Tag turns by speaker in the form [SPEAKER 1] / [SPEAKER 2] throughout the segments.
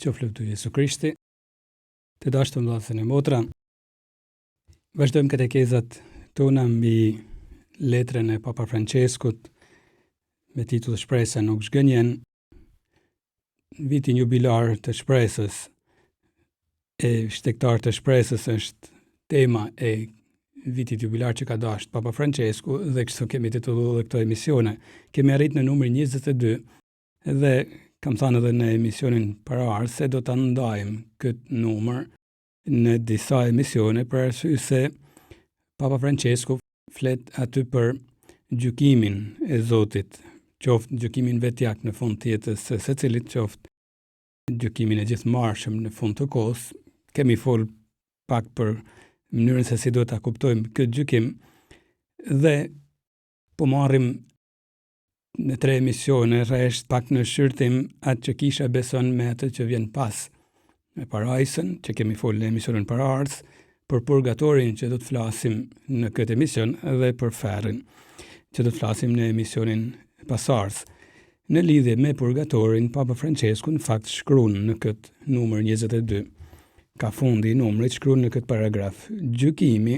[SPEAKER 1] Qoftë lëvdu Jesu Krishti. Të dashur vëllezër e motra, vazhdojmë katekezat tona mbi letrën e Papa Franceskut me titull Shpresa nuk zhgënjen. Vitin jubilar të shpresës e shtektar të shpresës është tema e vitit jubilar që ka dashur Papa Francesku, dhe kështu kemi titulluar këto emisione. Kemi arrit në numrin 22 dhe kam thënë edhe në emisionin parë se do ta ndajmë këtë numër në disa emisione për arsye se Papa Francesku flet aty për gjykimin e Zotit, qoftë gjykimin vetjak në fund të jetës së secilit, qoftë gjykimin e gjithëmarrshëm në fund të kohës. Kemi fol pak për mënyrën se si do ta kuptojmë këtë gjykim dhe po marrim në 3 emisione rresht pak në shërtim atë që kisha beson me atë që vjen pas, me parajsën që kemi folur në emisionin parë, për purgatorin që do të flasim në këtë emision dhe për ferrin që do të flasim në emisionin pasardhës. Në lidhje me purgatorin, Papa Francesku në fakt shkruan në këtë numër 22, ka fundi i numrit, shkruan në këtë paragraf: gjykimi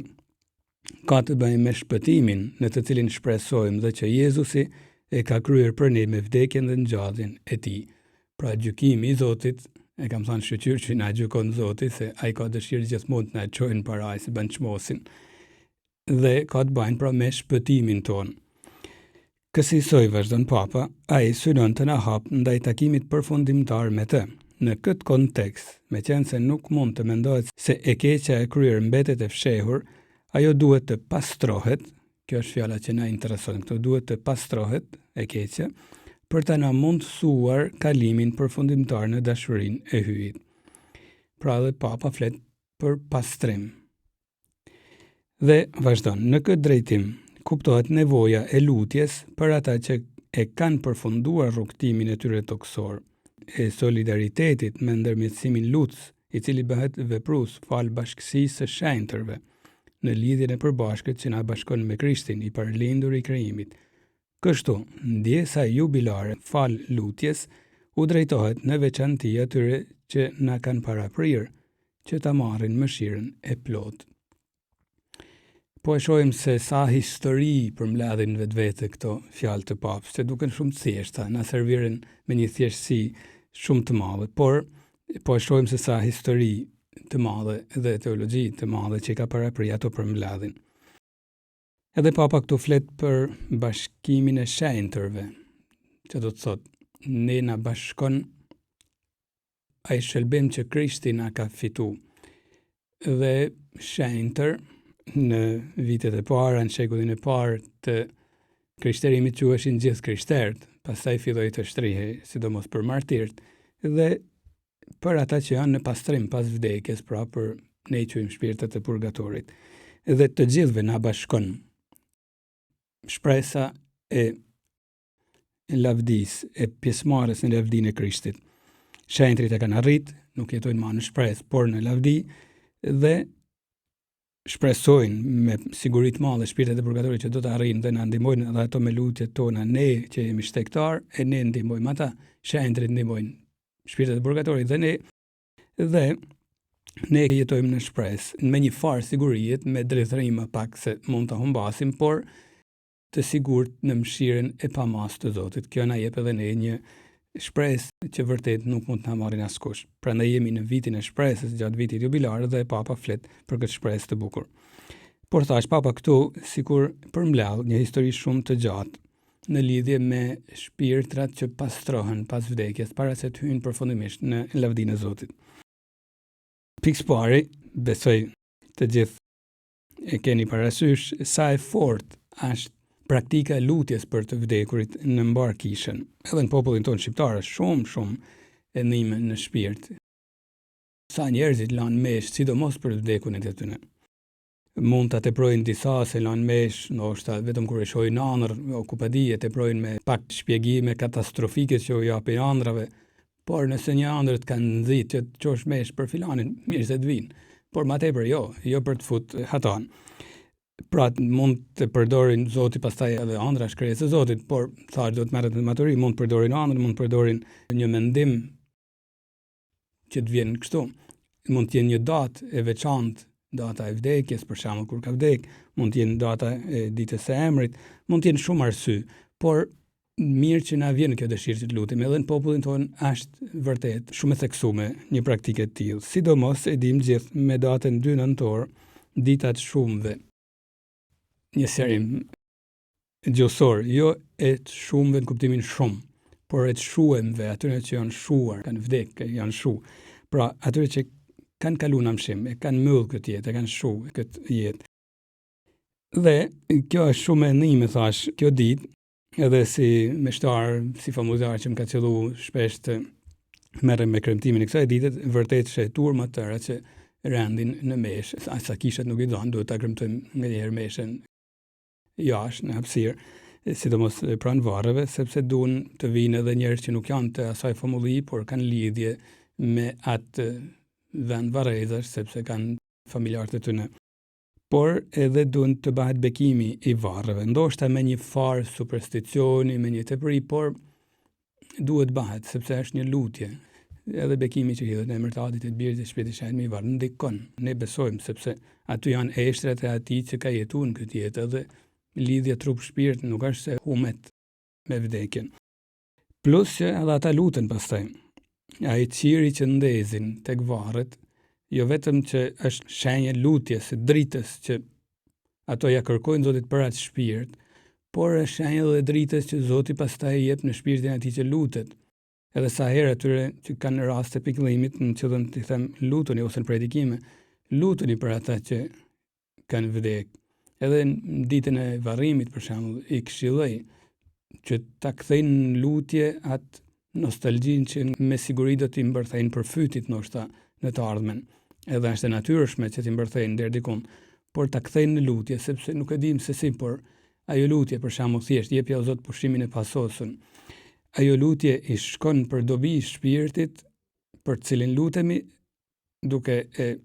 [SPEAKER 1] ka të bëjë me shpëtimin në të cilin shpresojmë dhe që Jezusi e ka kryer për ne me vdekjen dhe ngjalljen e tij. Pra gjykimi i Zotit, e kam thënë shqyr që na gjykon Zoti, se ai ka dëshirë gjithmonë të na çojë në parajsë, bën çmosin, dhe ka të bëjë pra me shpëtimin ton. Kësaj vazhdon Papa, ai synon të na hap ndaj takimit përfundimtar me të. Në këtë kontekst, meqense nuk mund të mendohet se e keqja e kryer mbetet e fshehur, ajo duhet të pastrohet. Kjo është fjala që na intereson, këto duhet të pastrohet e keqja për të na mundësuar kalimin përfundimtar në dashurinë e hyjit. Pra dhe Papa flet për pastrim. Dhe vazhdon, në këtë drejtim kuptohet nevoja e lutjes për ata që e kanë përfunduar rrugtimin e tyre toksor, e solidaritetit me ndërmjetësimin lutës, i cili bëhet veprues fal bashkësisë së shenjtërve në lidhjen e përbashkët që na bashkon me Krishtin, i parlindur i krijimit. Kështu, ndjesa jubilare fal lutjes u drejtohet në veçanti atyre që na kanë paraprirë që ta marrin mëshirën e plotë. Po e shohim se sa histori përmbledhin vetvete këto fjalë të Papës, që duken shumë të thjeshta, na serviren me një thjeshtësi shumë të madhe, por po e shohim se sa histori të madhe dhe teologji të madhe që ka paraprirë ato përmbledhin. Edhe Papa këtu flet për bashkimin e shenjtërve, që do të thotë ne na bashkon ai shëlbim që Krishti na ka fitu. Dhe shenjtër në vitet e para, në shekullin e parë të krishterimit quheshin gjithë krishterët, pastaj filloi të shtrihej, sidomos për martirët, dhe për ata që janë në pastrim pas vdekjes, pra për ne që quajmë shpirtet e purgatorit. Dhe të gjithëve na bashkon shpresa e lavdis, e pjesëmarrjes në lavdinë e Krishtit. Shenjtrit e kanë arrit, nuk jetojnë më në shpresë, por në lavdi, dhe shpresojnë me siguri të madhe shpirtet e purgatorit që do të arrijnë dhe na ndihmojnë edhe ato me lutjet tona, ne që jemi shtektar, e ne ndihmojmë ata, shenjtrit ndihmojnë shpirtet e purgatorit dhe ne jetojmë në shpresë, me një farë sigurie, me drejtërim pak se mund ta humbasim, por të sigurt në mëshirën e pamas të Zotit. Kjo na jep edhe ne një shpresë që vërtet nuk mund të na marrin askush. Prandaj jemi në vitin e shpresës gjatë vitit jubilar dhe Papa flet për këtë shpresë të bukur. Por thash Papa këtu sikur përmbledh një histori shumë të gjatë në lidhje me shpirtrat që pastrohen pas vdekjes para se të hyjnë përfundimisht në lavdinë e Zotit. Pikë pari, besoj të gjithë e keni parasysh sa e fortë është praktika e lutjes për të vdekurit në mbar kishën. Edhe në popullin tonë shqiptar është shumë e ndihmë në shpirt. Sa njerëzit lanë mesh, sidomos për vdekurin e tyre. Mund ta teprojnë disa se lanë mesh, ndoshta vetëm kur e shohin ëndër, ku pa di, e teprojnë me pak shpjegime katastrofike që u japin ëndrave. Por nëse një ëndër të kanë nxit që të çosh mesh për filanin, mirë se të vinë. Por më tepër jo për të fut hatan. Pra mund të përdorin Zoti pastaj edhe ëndra shkresë e Zotit, por thash do të merret me maturi, mund të përdorin ëndër, mund të përdorin një mendim që të vjen kështu. Mund të jenë një datë e veçantë, data e vdekjes, për shembull kur ka vdek, mund të jenë data e ditës së emrit, mund të jenë shumë arsye, por mirë që na vjen kjo dëshirë që të lutem, edhe në popullin ton është vërtet shumë e theksuar një praktikë e tillë. Sidomos e dim gjithë me datën 2 nëntor, dita e shumëve. Një serim gjuhësor, jo e të shumëve në kuptimin shumë, por e të shuemve, atyre që janë shuar, kanë vdek, janë shu. Pra, atyre që kanë kalu në mshim, e kanë mëllë këtë jetë, e kanë shu këtë jetë. Dhe kjo është shumë e njëme, thash, kjo ditë, edhe si meshtar, si famuzar që më ka qëllu shpesh të merrem me kremtimin e kësaj ditët, vërtet që turma të tëra që rendin në meshë, sa kishat nuk i dhanë, duhet ta kremtojmë nga njerë meshën jashtë në hapësirë, sidomos pranë varreve, sepse duan të vinë edhe njerëz që nuk janë të asaj famulli, por kanë lidhje me atë vend varrezash, sepse kanë familjarët e tyre. Por edhe duan të bëhet bekimi i varreve. Ndoshta me një farë supersticioni, me një tepëri, por duhet bëhet, sepse është një lutje. Edhe bekimi që hidhet në emër të Atit, të Birit, të Shpirtit të Shenjtë me i varr ndikon. Ne besojmë, sepse aty janë eshtrat e atij që ka jetuar në këtë jetë, edhe lidhja trup-shpirt nuk është se humet me vdekjen. Plus që edhe ata luten pastaj. Ai qiri që ndezin tek varret, jo vetëm që është shenjë lutjes së dritës që ato ja kërkojnë Zotit për atë shpirt, por është shenjë edhe dritës që Zoti pastaj jep në shpirtin e atij që lutet. Edhe sa herë atyre që kanë raste pikëllimit, në qëllën të them lutuni ose në predikime, lutuni për ata që kanë vdek. Edhe në ditën e varrimit, për shembull, i këshilloj që ta kthejnë në lutje atë nostalgjinë që me siguri do t'i mbërthejnë për fytit ndoshta në të ardhmen. Edhe është e natyrshme që t'i mbërthejnë deri diku, por ta kthejnë në lutje, sepse nuk e dim se si, por ajo lutje për shembull thjesht jepja o Zot pushimin e pasosur. Ajo lutje i shkon për dobi i shpirtit për të cilin lutemi, duke e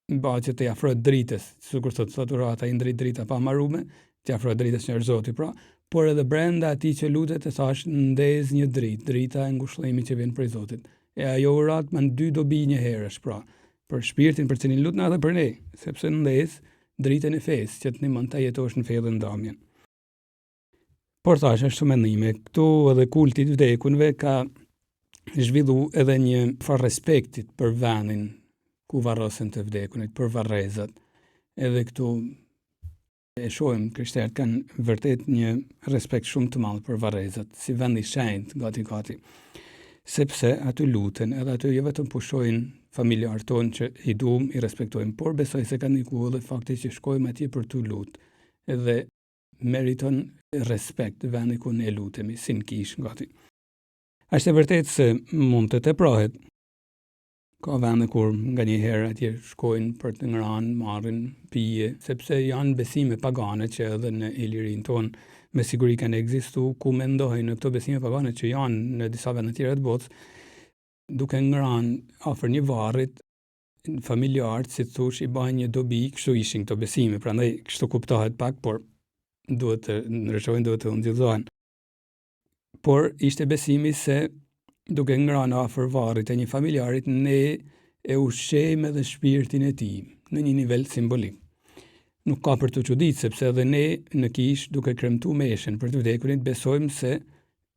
[SPEAKER 1] që të afrohet dritës, sikur thot urata i ndrit drita pa marrume, të afrohet dritës që është Zoti, pra, por edhe brenda atij që lutet, e thash, ndez një dritë, drita e ngushëllimit që vjen prej Zotit. E ajo urat me dy dobi një herësh, pra, për shpirtin për cilin lutna edhe për ne, sepse ndez dritën e fesë që të ndihmon ta jetosh në fe dhe ndamjen. Por thash, është shumë mendime. Këtu edhe kulti i vdekunve ka zhvillu edhe një farë respektit për vendin ku varrosen të vdekunit, për varrezat. Edhe këtu e shohim krishterët kanë vërtet një respekt shumë të madh për varrezat, si vend i shenjtë gati. Sepse aty luten, edhe aty jo vetëm pushojnë familjarët tonë që i duam, i respektojmë, por besoj se kanë ndikuar edhe fakti që shkojmë atje për tu lut. Edhe meriton respekt vendi ku ne lutemi, si në kish gati. Është e vërtetë se mund të teprohet. Ka vende kur nga një herë atje shkojnë për të ngranë, marrin pije, sepse janë besime pagane që edhe në Ilirin tonë me siguri kanë ekzistuar, ku mendohen në këto besime pagane që janë në disa vende të tjera të botës, duke ngranë afër një varrit, familjarët, si thosh, i bajnë një dobi, kështu ishin këto besime, prandaj kështu kuptohet pak, por duhet të ndryshojnë, duhet të nxjerrzohen. Por ishte besimi se duke ngranë afër varrit e një familjarit, ne e ushqejmë edhe shpirtin e tij në një nivel simbolik. Nuk ka për të çuditë, sepse edhe ne në kish, duke kremtuar meshën për të vdekurit, besojmë se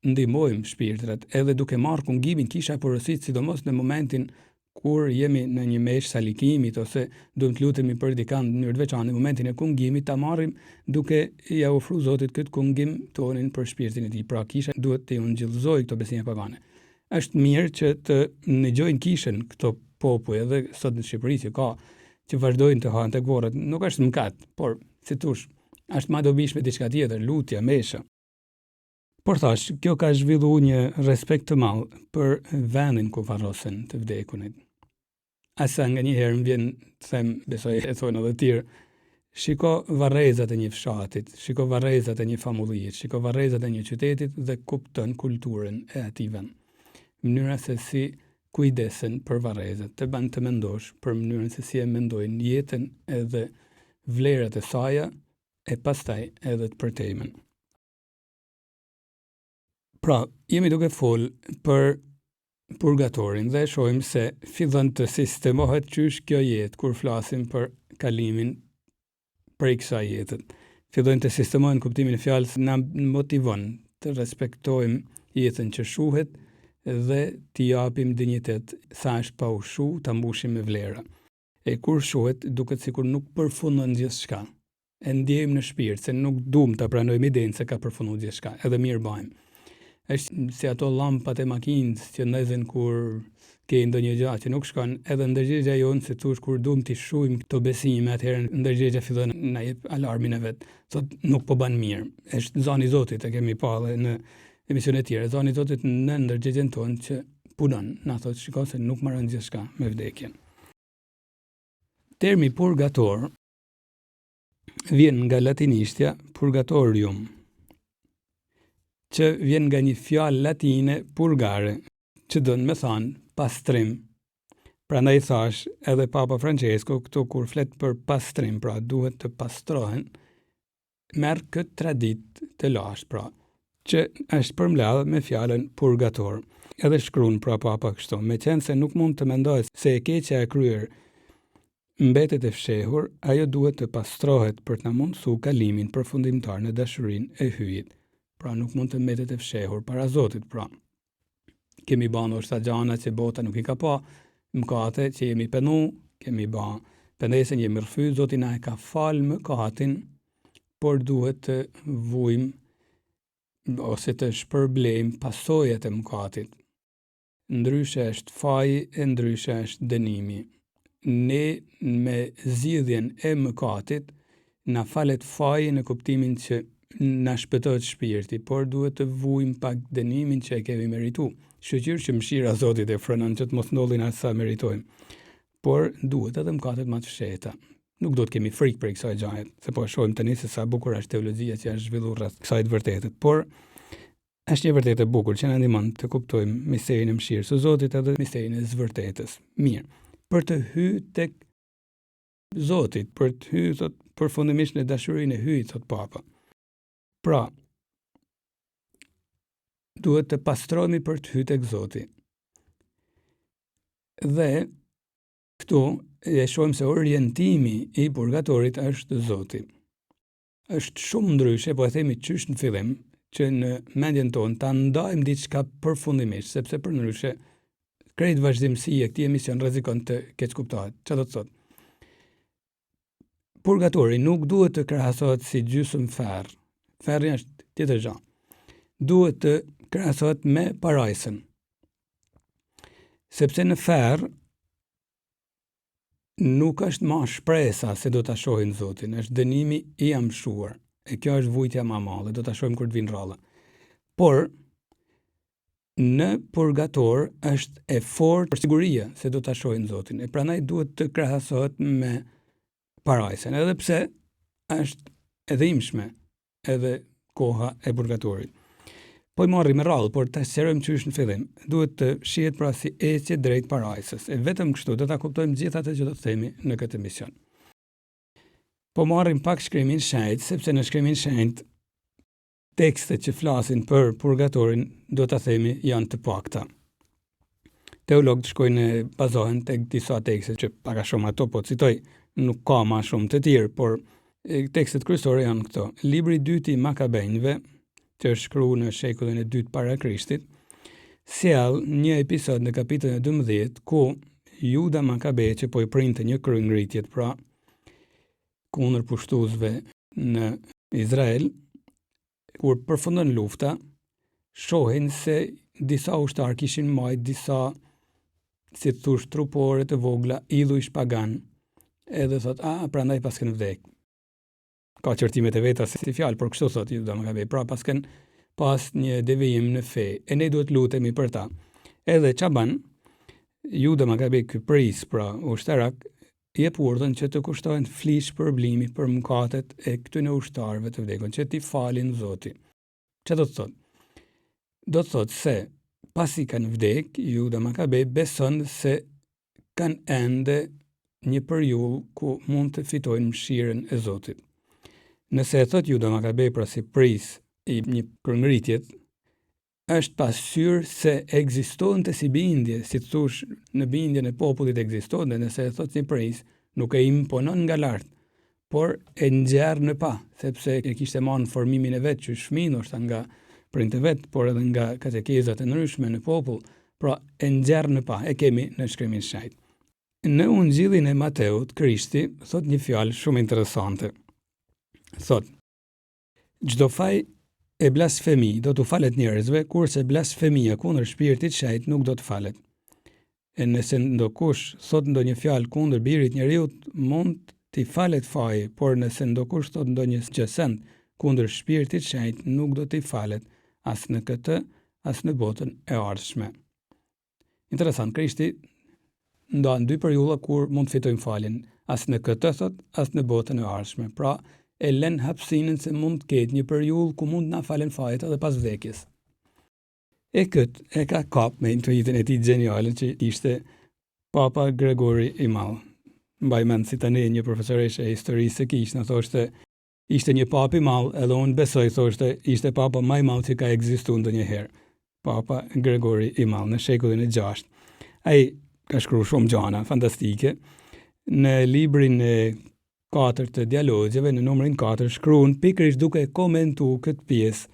[SPEAKER 1] ndihmojmë shpirtrat, edhe duke marrë kungimin, kisha porosit, sidomos në momentin kur jemi në një meshë salikimit, ose duhet të lutemi për dikant në mënyrë të veçantë, në momentin e kungimit ta marrim duke ja ofruar Zotit këtë kungim tonin për shpirtin e tij. Pra kisha duhet të ungjillëzojë këto besime pagane. Është mirë që të ndëgjojnë kishën këto popull, edhe sot në Shqipëri që vazhdojnë të hanë tek vorret, nuk është mëkat, por si thosh, është më dobishme diçka tjetër, lutja, mesha. Por thash, kjo ka zhvilluar një respekt të madh për vendin ku varrosen të vdekunit. Asa nga një herë më vjen të them, besoj e thonë edhe të tjerë, shiko varrezat e një fshatit, shiko varrezat e një famullie, shiko varrezat e një qytetit dhe kupton kulturën e atij vend. Mënyra se si kujdesen për varrezat, të bën të mendosh për mënyrën se si e mendojnë jetën edhe vlerat e saj, e pastaj edhe të përtejmen. Pra, jemi duke fol për purgatorin dhe shohim se fillon të sistemohet qysh kjo jetë kur flasim për kalimin prej kësaj jetët. Fillojnë të sistemohen kuptimin e fjalës na motivon të respektojmë jetën që shuhet dhe t'i japim dinjitet sa është pa ushu, ta mbushim me vlera. E kur shuhet, duket sikur nuk përfundon gjithçka. E ndjejmë në shpirt se nuk duam ta pranojmë idenë se ka përfunduar gjithçka, edhe mirë bëjmë. Është si ato llampat e makinës që ndezin kur ke ndonjë gjë që nuk shkon, edhe ndërgjegjja jonë se thosh kur duam t'i shuhim këto besime, atëherë ndërgjegjja fillon na jep alarmin e vet. Thotë nuk po bën mirë. Është zani i Zotit, e kemi pa edhe në emisione të tjera. Zani i Zotit në ndërgjegjen tonë që punon, na thotë shikoj se nuk marrën gjithçka me vdekjen. Termi purgator vjen nga latinishtja purgatorium, që vjen nga një fjalë latine purgare, që do të thonë pastrim. Prandaj thash edhe Papa Francesco këtu kur flet për pastrim, pra duhet të pastrohen, merr këtë traditë të lashtë, pra, që është përmbledhur me fjalën purgator. Edhe shkruan pra Papa kështu, meqense se nuk mund të mendohet se e keqja e kryer mbetet e fshehur, ajo duhet të pastrohet për të na mundsuar kalimin përfundimtar në dashurinë e hyjit. Pra nuk mund të mbetet e fshehur para Zotit, pra. Kemi bën ndoshta gjana që bota nuk i ka pa, mëkate që jemi penu, kemi bën pendesën jemi rrëfy, Zoti na e ka fal mëkatin, por duhet të vujmë ose të shpërblejmë pasojat e mëkatit. Ndryshe është faji e ndryshe është dënimi. Ne me zgjidhjen e mëkatit na falet faji në kuptimin që na shpëtohet shpirti, por duhet të vujmë pak dënimin që e kemi merituar. Shqyr që mëshira e Zotit e frenon që të mos ndodhin as sa meritojmë. Por duhet edhe mëkatet më të fshehta. Nuk do të kemi frikë për kësaj gjaje, se po shohim tani se sa bukur është teologjia që është zhvilluar rreth kësaj të vërtetë. Por është një vërtetë e bukur që na ndihmon të kuptojmë misterin e mëshirës së Zotit edhe misterin e zvërtetës. Mirë. Për të hyrë tek Zoti, për të hyrë thot përfundimisht në dashurinë e hyjit, thot Papa. Pra, duhet të pastrohemi për të hyrë tek Zoti. Dhe këtu e shohim se orientimi i purgatorit është Zoti. Është shumë ndryshe, po e themi qysh në fillim, që në mendjen tonë ta ndajmë diçka përfundimisht, sepse për ndryshe krejt vazhdimësia e këtij emision rrezikon të keq kuptohet. Çfarë do të thotë? Purgatori nuk duhet të krahasohet si gjysmë ferr. Ferri është tjetër gjë. Duhet të krahasohet me parajsën. Sepse në ferr nuk është më shpresa se do ta shohin Zotin, është dënimi i amshuar. E kjo është vujtja më e madhe, do ta shohim kur të vinë rradha. Por në purgator është e fortë për siguria se do ta shohin Zotin. E prandaj duhet të krahasohet me parajsën, edhe pse është edhe imshme edhe koha e purgatorit. Po i marrim me radhë, por ta sqarojmë çysh në fillim. Duhet të shihet pra si ecje drejt parajsës. E vetëm kështu do ta kuptojmë gjithë atë që do të themi në këtë emision. Po marrim pak shkrimin shenjtë, sepse në shkrimin shenjtë tekstet që flasin për purgatorin, do ta themi, janë të pakta. Teologët shkojnë bazohen tek disa tekste që pak a shumë ato po citoj, nuk ka më shumë të tjerë, por tekstet kryesore janë këto. Libri i dytë i Makabejve, që është shkruar në shekullin e 2 para Krishtit, sjell një episod në kapitullin e 12 ku Juda Makabej që po i printe një kryengritje pra kundër pushtuesve në Izrael, kur përfundon lufta, shohin se disa ushtar kishin marrë disa, si të thush, trupore të vogla, idhuj pagan, edhe thot, prandaj paskën vdek. Ka qërtimet e veta si fjalë, por kështu thot Juda Makabej, pra paskën pas një devijim në fe, e ne duhet lutemi për ta. Edhe çaban Juda Makabej ky pris, pra ushtarak, jep urdhën që të kushtohen flish përblimi për mëkatet e këtyre ushtarëve të vdekur, që t'i falin Zoti. Çfarë do të thotë? Do të thotë se pasi kanë vdek, Juda Makabej beson se kanë ende një periudhë ku mund të fitojnë mëshirën e Zotit. Nëse e thot Juda Makabej pra si pris i një kryengritjet, është pasqyrë se ekzistonte si bindje, si të thush në bindjen e popullit ekzistonte, nëse e thot një prejs, nuk e imponon nga lartë, por e nxjerr në pa, sepse e kishte marrë në formimin e vet, që fëmijë ndoshta nga prindët e vet, por edhe nga katekezat e ndryshme në popull, pra e nxjerr në pa, e kemi në Shkrimin e Shenjtë. Në Ungjillin e Mateut, Krishti thot një fjalë shumë interesante. Thot: çdo faj e blasfemi do t'u falet njerëzve, kurse blasfemia kundër Shpirtit Shenjt nuk do të falet. E nëse ndokush thot ndonjë fjalë kundër birit njeriut, mund t'i falet faji, por nëse ndokush thot ndonjë gjë send kundër Shpirtit Shenjt, nuk do t'i falet as në këtë, as në botën e ardhshme. Interesant, Krishti ndan dy periudha kur mund të fitojmë faljen, as në këtë thot, as në botën e ardhshme. Pra, e lën hapësinën se mund të ketë një periudhë ku mund na falen fajet edhe pas vdekjes. E këtë e ka kap me intuitën e tij geniale që ishte Papa Gregori i Madh. Mbaj mend si tani një profesoreshe e historisë së Kish na thoshte ishte një pap i madh, edhe unë besoj, thoshte, ishte papa më i madh që ka ekzistuar ndonjëherë. Papa Gregori i Madh në shekullin e 6. Ai ka shkruar shumë gjëra fantastike. Në librin e 4 të dialogjeve, në numrin 4, shkruan pikërisht duke komentuar këtë pjesë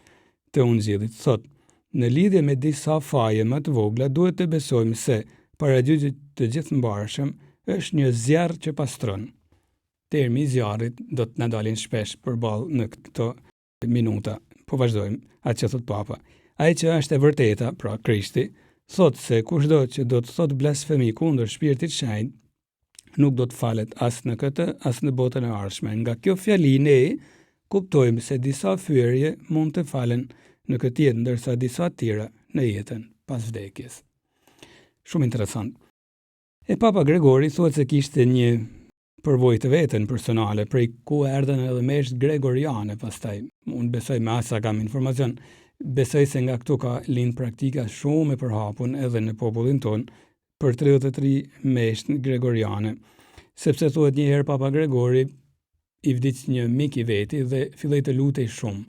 [SPEAKER 1] të Ungjillit. Thot: në lidhje me disa faje më të vogla, duhet të besojmë se paragjyqi të gjithëmbarshëm është një zjarr që pastron. Termi i zjarrit do të na dalin shpesh përballë në këto minuta. Po vazhdojmë atë që thot Papa. Ai që është e vërteta, pra Krishti, thot se kushdo që do të thot blasfemi kundër Shpirtit Shenjt, nuk do të falet as në këtë, as në botën e ardhshme. Nga kjo fjali ne kuptojmë se disa fyerje mund të falen në këtë jetë, ndërsa disa tjera në jetën pas vdekjes. Shumë interesant. E Papa Gregori thuhet se kishte një përvojë të vetën personale, prej ku erdhen edhe mesht gregoriane pastaj. Unë besoj me asa kam informacion, besoj se nga këtu ka lind praktika shumë e përhapun edhe në popullin ton për 33 mesht gregoriane, sepse thuhet një herë Papa Gregori i vdiq një mik i veti dhe filloi të lutej shumë.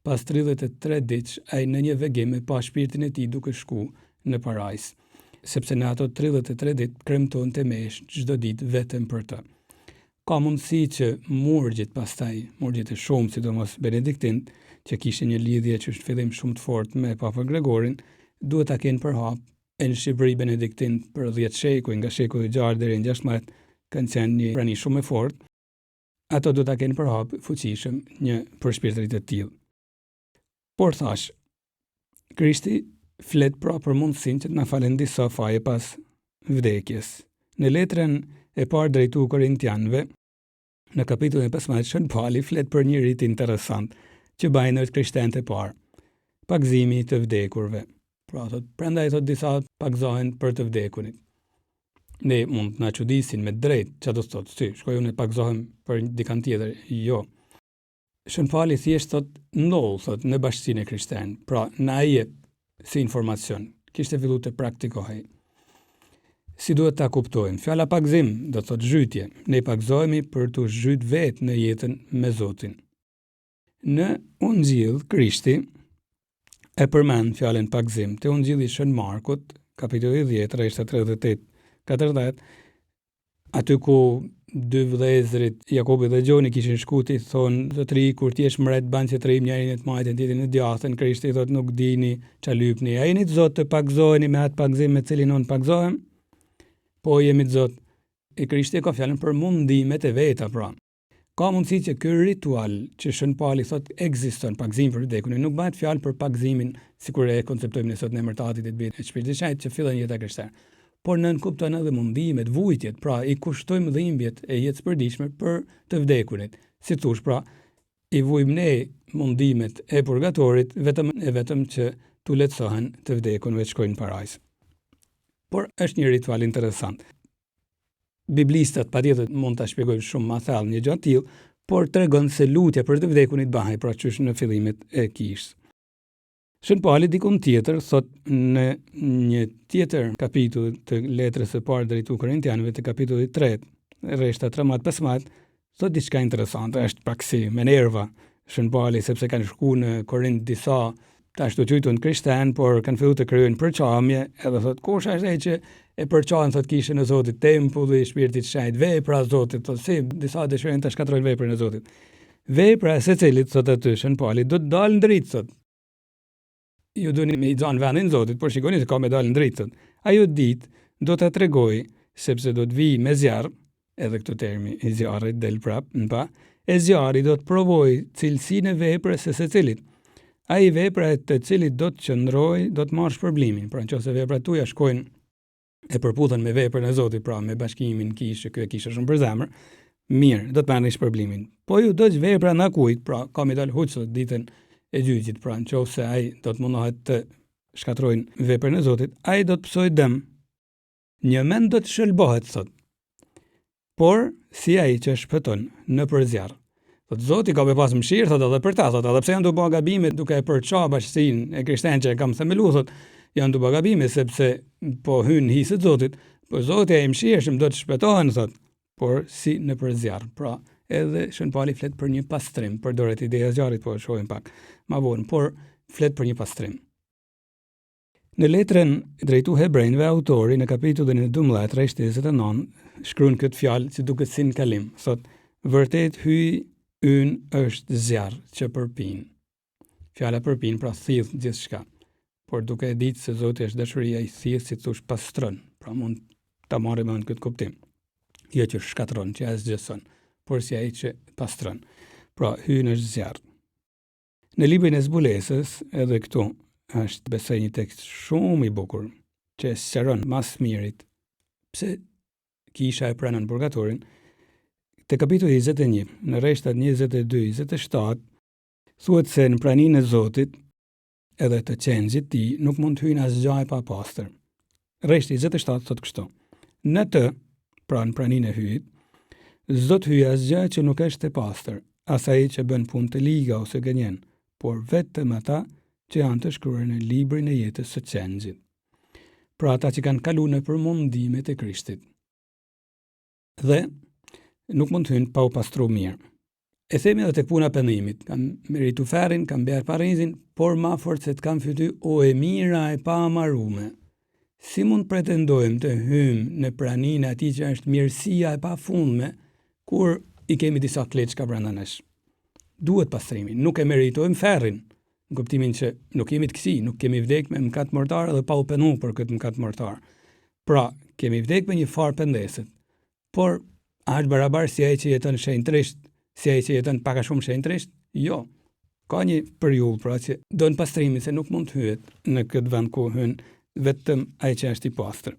[SPEAKER 1] Pas 33 ditësh, ai në një vegim e pa shpirtin e tij duke shku në parajs, sepse në ato 33 ditë kremtonte mesht çdo ditë vetëm për të. Ka mundësi që murgjit pastaj, murgjit e shumë, sidomos benediktin, që kishin një lidhje që është fillim shumë të fortë me Papa Gregorin, duhet ta kenë përhap e në Shqipëri benediktin për 10 shekuj, nga shekulli 6 deri në 16, kanë qenë një prani shumë e fortë. Ato duhet ta kenë përhap fuqishëm një për shpirtërit të tillë. Por thash, Krishti flet pra për mundësinë që të na falen disa faje pas vdekjes. Në letrën e parë drejtuar Korintianëve, në kapitullin 15, Shën Pauli flet për një rit interesant që bajnë krishterët e parë, pagëzimi të vdekurve. Pra thot, prandaj thot disa pagëzohen për të vdekurit. Ne mund të na çudisin me drejt, çfarë do të thotë? Si, shkoj unë pagëzohem për dikant tjetër? Jo. Shën Pauli thjesht thot ndodh thot në bashkinë e krishterëve. Pra na jep si informacion. Kishte filluar të praktikohej. Si duhet ta kuptojmë? Fjala pagëzim do të thotë zhytje. Ne pagëzohemi për të zhyt vetë në jetën me Zotin. Në Ungjill, Krishti e përmend fjalën pagëzim te Ungjilli i Shën Markut, kapitulli 10, rrethta 38-40, aty ku dy vëllezërit, Jakobi dhe Gjoni, kishin shkuti, thonë, zotëri, kur ti jesh mbret, ban që trim njërin e të majtën, tjetrin e djathtën. Krishti thot, nuk dini ç'a lypni. A jeni të Zot të pagëzoheni me atë pagëzim me cilin unë pagëzohem? Po jemi të Zot. E Krishti ka fjalën për mundimet e veta, pra. Ka mundësi që ky ritual që Shën Pauli thot ekziston, pagëzim për vdekurin, nuk bëhet fjalë për pagëzimin sikur e konceptojmë ne sot në emërtatit e të Birit të Shpirtit të Shenjtë që fillon jeta krishtere. Por nën kupton edhe mundimet, vujtjet, pra i kushtojmë dhimbjet e jetës përditshme për të vdekurit. Si thosh, pra, i vujmë ne mundimet e purgatorit vetëm që tu lehtësohen të vdekunve të shkojnë në parajs. Por është një ritual interesant. Biblistat patjetër mund ta shpjegojnë shumë më thellë një gjë të tillë, por tregon se lutja për të vdekunit bëhej pra qysh në fillimet e kishës. Shën Pauli dikun tjetër thot në një tjetër kapitull të letrës së parë drejtuar Korintianëve të kapitullit 3, rrethta 13-15, thot diçka interesante, është praksi me nerva Shën Pauli, sepse kanë shkuar në Korint disa tash të qujtun krishten, por kanë fillu të kryejnë përçamje, edhe thot, kush është ai që e përçan, thot, kishën e Zotit, tempulli i Shpirtit Shenjtë, vepra e Zotit, thot, si disa dëshirojnë të shkatrojnë veprën e Zotit. Vepra e secilit, thot aty Shën Pauli, do të dalë në dritë, thot. Ju duhet me i xhan vendin Zotit, por shikoni se ka me dalë në dritë, thot. Ajo ditë do ta tregoj, sepse do të vi me zjarr, edhe këtu termi i zjarrit del prap, e zjarri do të provoj cilësinë e veprës së secilit. Ai vepra e të cilit do të qëndroj, do të marrë shpërblimin. Pra nëse veprat tuaja shkojnë e përputhen me veprën e Zotit, pra me bashkimin kishë, ky e kishë shumë për zemër, mirë, do të merrni shpërblimin. Po ju do të vepra na kujt, pra ka mi dal huçë ditën e gjyqit, pra nëse ai do të mundohet të shkatrojnë veprën e Zotit, ai do të psoj dëm. Një mend do të shëlbohet, thot. Por si ai që shpëton në përzjarr. Thot Zoti ka pas mëshirë, thot, edhe për ta, thot, edhe pse janë të bëj gabime duke e përça bashkësinë e krishterë që kam themelu, thot, janë të bëj gabime sepse po hyn hisë Zotit, po Zoti ai mëshirshëm do të shpëtohen, thot, por si në përzjarr. Pra, edhe Shën Pauli flet për një pastrim, përdoret ideja e zjarrit, po e shohim pak më vonë, por flet për një pastrim. Në letrën drejtu hebrejnëve, autori në kapitullin e 12, rresht 29, shkruan këtë fjalë që duket si në kalim. Thot, vërtet hyj ynë është zjarr që përpin. Fjala përpin pra thith gjithçka. Por duke e ditë se Zoti është dashuria, i thith, si thosh, pastron. Pra mund ta marrim në këtë kuptim. Jo që shkatron, që asgjëson, por si ai që pastron. Pra hyjnë është zjarr. Në librin e zbulesës, edhe këtu është besoj një tekst shumë i bukur që sqaron mas mirit pse kisha e pranon purgatorin. Te kapitulli 21, në rreshtat 22-27, thuhet se në praninë e Zotit edhe të qenxhit ti nuk mund të hyjë asgjë e papastër. Rreshti 27 thot kështu: në të, pra në praninë e hyjit, s'do të hyjë asgjë që nuk është e pastër, asaj që bën punë të liga ose gënjen, por vetëm ata që janë të shkruar në librin e jetës së qenxhit. Pra ata që kanë kaluar në përmundimet e Krishtit. Dhe nuk mund të hyjnë pa u pastruar mirë. E themi edhe tek puna pendimit, kanë meritu ferrin, kanë bërë parizin, por ma fort se të kanë fyty o e mira e pa amarume. Si mund pretendojmë të hyjmë në praninë e atij që është mirësia e pafundme, kur i kemi disa kleçka brenda nesh? Duhet pastrimi, nuk e meritojmë ferrin, në kuptimin që nuk jemi të kësi, nuk kemi vdek me mëkat mortar dhe pa u penu për këtë mëkat mortar. Pra, kemi vdek me një farë pendeset, por a është barabar si ai që jeton shenjtërisht, si ai që jeton pak a shumë shenjtërisht? Jo. Ka një periudhë pra që do në pastrimi se nuk mund të hyet në këtë vend ku hyn vetëm ai që është i pastër.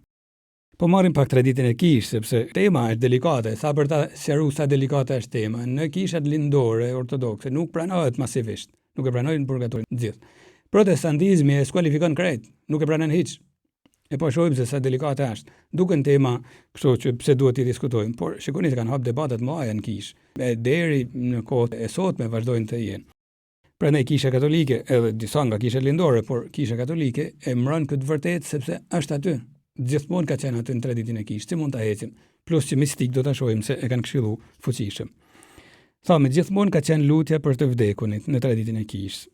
[SPEAKER 1] Po marrim pak traditën e kishë, sepse tema është delikate, sa për ta sqaruar sa delikate është tema. Në kishat lindore ortodokse nuk pranohet masivisht, nuk e pranojnë purgatorin gjithë. Protestantizmi e skualifikon krejt, nuk e pranon hiç. E po shohim se sa delikate është. Duken tema kështu që pse duhet t'i diskutojmë, por shikoni se kanë hap debatet më aja në kishë. E deri në kohët e sotme vazhdojnë të jenë. Prandaj kisha katolike, edhe disa nga kishat lindore, por kisha katolike e mbron këtë vërtet sepse është aty. Gjithmonë ka qenë aty në traditën e kishë, si mund ta heqim? Plus që mistik do ta shohim se e kanë këshillu fuqishëm. Thamë, gjithmonë ka qenë lutja për të vdekunit në traditën e kishës.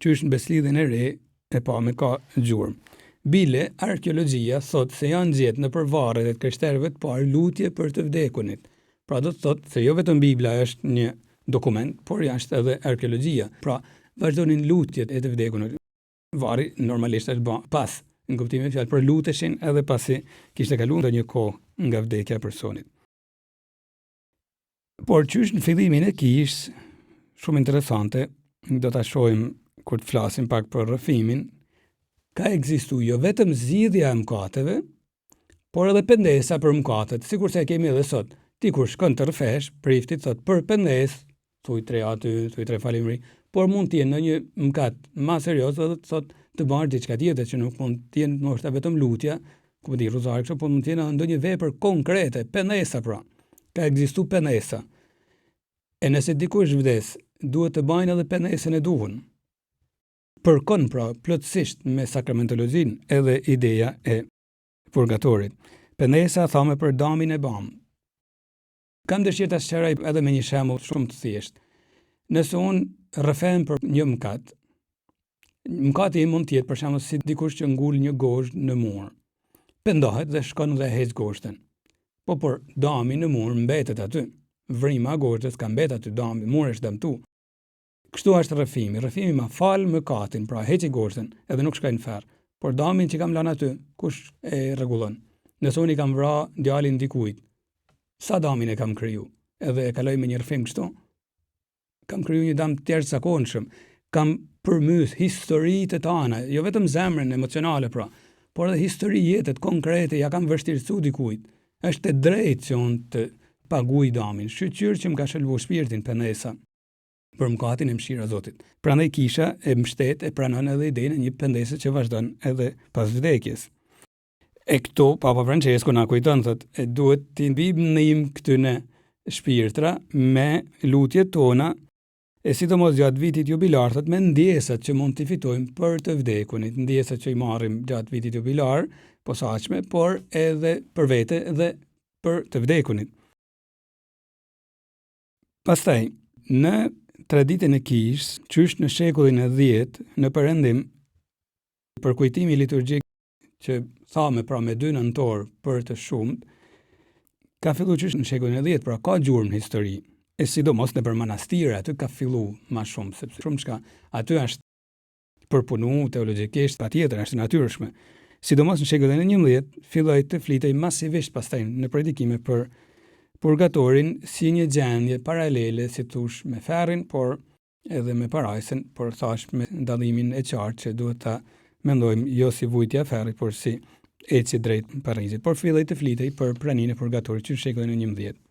[SPEAKER 1] Qysh në beslidhen e re e pa me ka gjurmë. Bile, arkeologjia thot se janë gjetë në përvarret e krishterëve të parë lutje për të vdekunit. Pra do të thot se jo vetëm Bibla është një dokument, por është edhe arkeologjia. Pra vazhdonin lutjet e të vdekunit. Vari normalisht është pas, në kuptimin e fjalë, për luteshin edhe pasi kishte kaluar ndonjë kohë nga vdekja e personit. Por qysh në fillimin e kishës, shumë interesante, do ta shohim kur të flasim pak për rrëfimin, ka ekzistuar jo vetëm zgjidhja e mëkateve, por edhe pendesa për mëkatet, sikur se e kemi edhe sot. Ti kur shkon të rrëfesh, prifti thot për pendes, thuj 3 aty, thuj 3 falimri, por mund të jenë në një mëkat më serioz edhe thot të bësh diçka tjetër që nuk mund të jenë ndoshta vetëm lutja, ku di rozari kështu, por mund të jenë ndonjë vepër konkrete, pendesa pra. Ka ekzistuar pendesa. E nëse dikush vdes, duhet të bajnë edhe pendesën e duhur. Përkon pra plotësisht me sakramentologjin edhe ideja e purgatorit. Pendesa thame për damin e bam. Kam dëshirë ta sqaroj edhe me një shembull shumë të thjeshtë. Nëse unë rrëfem për një mëkat, Mëkati mund të jetë për shembull si dikush që ngul një gozhd në mur. Pendohet dhe shkon dhe heq gozhdën. Po por dami në mur mbetet aty. Vrima e gozhdës ka mbet aty, dami, muri është dëmtu. Kështu është rrëfimi. Rrëfimi ma fal mëkatin, pra heqi gozhdën, edhe nuk shkoj në ferr. Por damin që kam lënë aty, kush e rregullon? Nëse unë i kam vrarë djalin dikujt, sa damin e kam kriju? Edhe e kaloj me një rrëfim kështu. Kam kriju një dam të jashtëzakonshëm. Kam përmys histori të tana, jo vetëm zemrën emocionale pra, por edhe histori jetët konkrete, ja kam vështirësu dikujt. Është e drejtë që unë të paguaj damin, shqyr që më ka shëlvu shpirtin pendesa për mëkatin e mëshira Zotit. Prandaj kisha e mbështet e pranon edhe idenë e një pendese që vazhdon edhe pas vdekjes. E këto Papa Francesco na kujton thotë, duhet t'i mbijmë këtyne shpirtra me lutjet tona, e sidomos gjatë vitit jubilar, thot, me ndjesat që mund t'i fitojmë për të vdekunit, ndjesat që i marrim gjatë vitit jubilar, posaçme, por edhe për vete dhe për të vdekunit. Pastaj, në traditën e kishës, qysh në shekullin e 10, në Perëndim, për kujtimi liturgjik që thame pra me 2 nëntor për të shumt, ka fillu qysh në shekullin e 10, pra ka gjurmë histori. E sidomos në për manastire, aty ka fillu ma shumë, sepse shumë çka aty është përpunu teologjikisht, patjetër është natyrshme. Sidomos në shekullin e 11, filloi të flitej masivisht pastaj në predikime për purgatorin si një gjendje paralele, si thush me ferrin, por edhe me parajsen, por thash me dallimin e qartë që duhet ta mendojmë jo si vujtja e ferrit, por si eci drejt Parizit, por filloi të flitej për praninë e purgatorit që në shekullin e 11.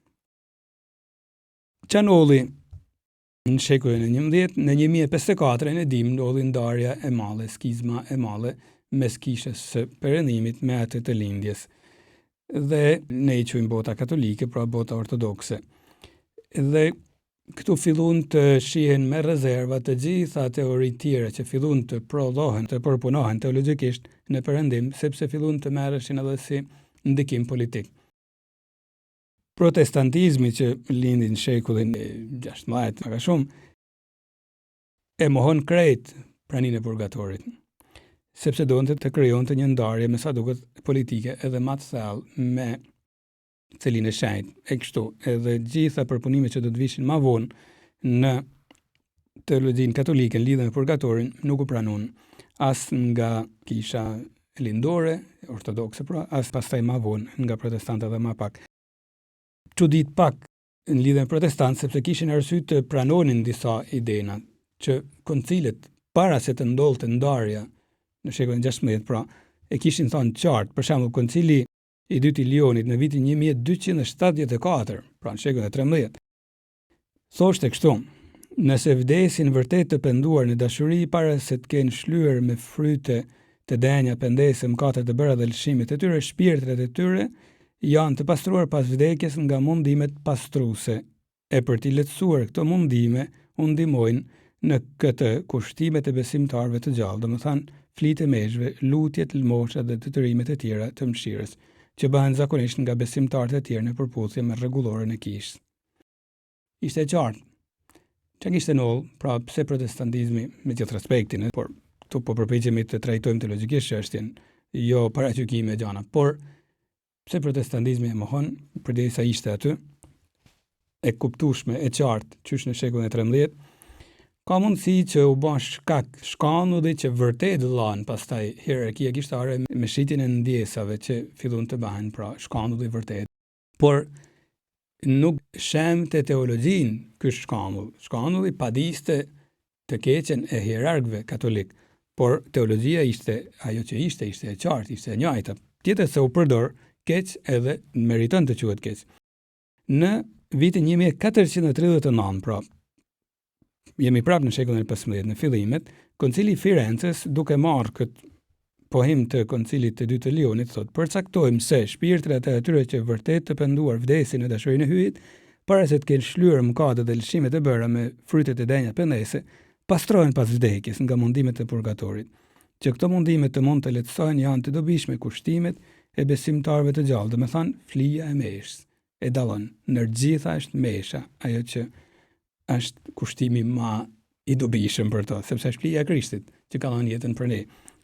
[SPEAKER 1] Qa nolli në shekullin e 11, në 1054 në dim nolli ndarja e madhe, skizma e madhe mes kishës së Perëndimit me atë të lindjes. Dhe ne i quajmë bota katolike, pra bota ortodokse. Dhe këtu fillun të shihen me rezerva të gjitha teoritë tjera që fillun të prodhohen, të përpunohen teologjikisht në Perëndim, sepse fillun të merreshin edhe si ndikim politik. Protestantizmi që lindi në shekullin e 16, ka shumë, e mohon krejt praninë e purgatorit, sepse donte të krijonte një ndarje me sa duket politike edhe më të thellë me Celinë e Shenjtë. E kështu, edhe gjitha përpunimet që do të vishin më vonë në teologjinë katolike në lidhje me purgatorin nuk u pranon as nga kisha lindore, ortodokse pra, as pastaj më vonë nga protestantët dhe më pak. Çudit pak në lidhje me protestantë, sepse kishin arsye të pranonin disa idena që koncilet para se të ndodhte ndarja në shekullin 16, pra, e kishin thënë qartë, për shembull koncili i dytë i Lionit në vitin 1274, pra në shekullin e 13. Thoshte kështu: nëse vdesin vërtet të penduar në dashuri para se të kenë shlyer me fryte të denja, pendese, mëkate të bëra dhe lëshimit e tyre, shpirtrat e tyre janë të pastruar pas vdekjes nga mundimet pastruese. E për t'i lehtësuar këto mundime, u ndihmojnë në këtë kushtimet e besimtarëve të gjallë, domethënë flitë e meshve, lutjet, lëmoshat dhe detyrimet e tjera të mëshirës, që bëhen zakonisht nga besimtarët e tjerë në përputhje me rregulloren e kishës. Ishte qartë. Çka kishte noll, pra pse protestantizmi, me gjithë respektin, por tu po përpiqemi të trajtojmë teologjikisht çështjen, jo paragjykime gjana, por pse protestantizmi e mohon, përderisa ishte aty, e kuptueshme, e qartë, qysh në shekullin e 13, ka mundësi që u bën shkak shkandulli që vërtet dhan pastaj hierarkia kishtare me shitjen e ndjesave që fillon të bëhen, pra shkandulli vërtet. Por nuk shemte teologjin ky shkandull. Shkandulli padiste të keqen e hierarkëve katolik, por teologjia ishte ajo që ishte e qartë, ishte e njëjta. Tjetër se u përdor keq edhe meriton të quhet keq. Në vitin 1439, pra jemi prapë në shekullin e 15, në fillimet, koncili i Firenzes, duke marrë këtë pohim të koncilit të dytë të Lionit, thot: përcaktojmë se shpirtrat e atyre që vërtet të penduar vdesin në dashurinë e hyjit, para se të kenë shlyer mëkatet dhe lëshimet e bëra me frytet e denja pendese, pastrohen pas vdekjes nga mundimet e purgatorit. Që këto mundimet të mund të lehtësojnë janë të dobishme kushtimet e besimtarëve të gjallë, domethënë flija e meshës e dallon. Ndër gjitha është mesha, ajo që është kushtimi më i dobishëm për to, sepse është flija e Krishtit, që ka dhënë jetën për ne.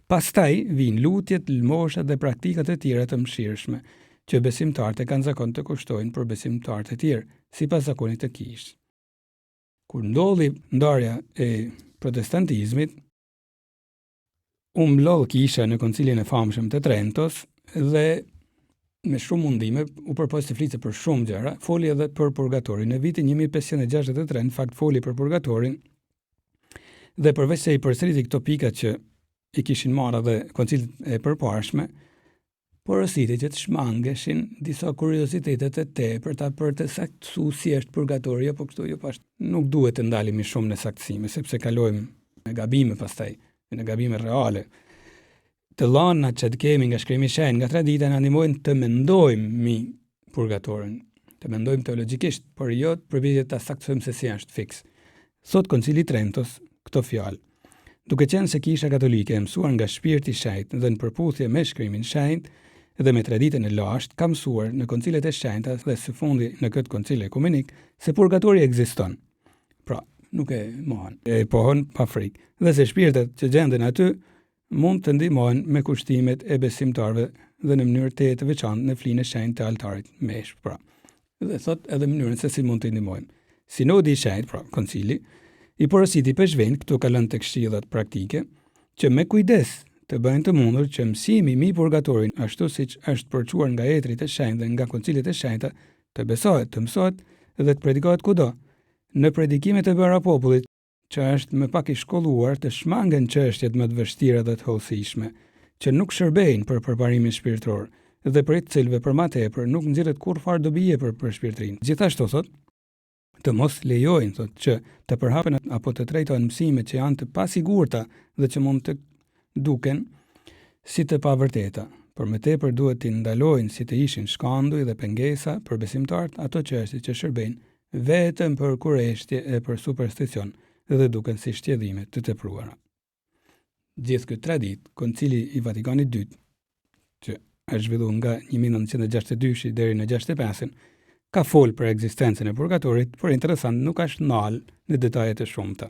[SPEAKER 1] Pastaj vijnë lutjet, lëmoshat dhe praktikat e tjera të mëshirshme, që besimtarët e kanë zakon të kushtojnë për besimtarët e tjerë, sipas zakonit të Kishës. Kur ndodhi ndarja e protestantizmit, u mblodh Kisha në koncilin e famshëm të Trentos dhe me shumë mundime u përpoq të flisë për shumë gjëra, foli edhe për purgatorin. Në vitin 1563, në fakt foli për purgatorin dhe përveç se i përsëriti këto pika që i kishin marrë dhe koncilit e përparshme, porositi që të shmangeshin disa kuriozitetet e tepërta për të saktësuar si është purgatori apo kështu jo pas. Nuk duhet të ndalemi shumë në saktësime, sepse kalojmë në gabime pastaj, në gabime reale. Të lana që të kemi nga shkrimi shenjtë, nga tradita na ndihmojnë të mendojmë mi purgatorin, të mendojmë teologjikisht, por jo të përpiqet ta saktësojmë se si është fiks. Thot Koncili i Trentos këto fjalë. Duke qenë se Kisha Katolike e mësuar nga shpirti i shenjtë dhe në përputhje me shkrimin shenjtë dhe me traditën e lashtë, ka mësuar në koncilet e shenjta dhe së fundi në këtë koncil ekumenik se purgatori ekziston. Pra, nuk e mohon, e pohon pa frikë. Dhe se shpirtet që gjenden aty mund të ndihmojnë me kushtimet e besimtarëve dhe në mënyrë të veçantë në flinë e shenjtë të altarit mesh. Pra, dhe thot edhe mënyrën se si mund të ndihmojnë. Sinodi i shenjtë, pra, koncili, i porositi peshvend këto ka lënë tek këshillat praktike që me kujdes të bëjnë të mundur që mësimi mi purgatorin ashtu siç është përçuar nga etrit e shenjtë dhe nga koncilet e shenjta të besohet, të mësohet dhe të predikohet kudo. Në predikimet e bëra popullit që është më pak i shkolluar të shmangen çështjet më të vështira dhe të hollësishme, që nuk shërbejnë për përparimin shpirtëror dhe për të cilëve për më tepër nuk nxirret kurrë dobije për shpirtërinë. Gjithashtu thot të mos lejojnë thot që të përhapen apo të trajtojnë mësime që janë të pasigurta dhe që mund të duken si të pavërteta, por më tepër duhet të ndalojnë si të ishin shkanduj dhe pengesa për besimtarët ato çështje që shërbejnë vetëm për kurreshtje e për supersticion dhe duken si shtjedhime të tepruara. Gjithë këtë tradit, Koncili i Vatikanit II, që është zhvilluar nga 1962 deri në 65, ka folë për ekzistencën e purgatorit, por interesant nuk është nalë në detajet e shumta.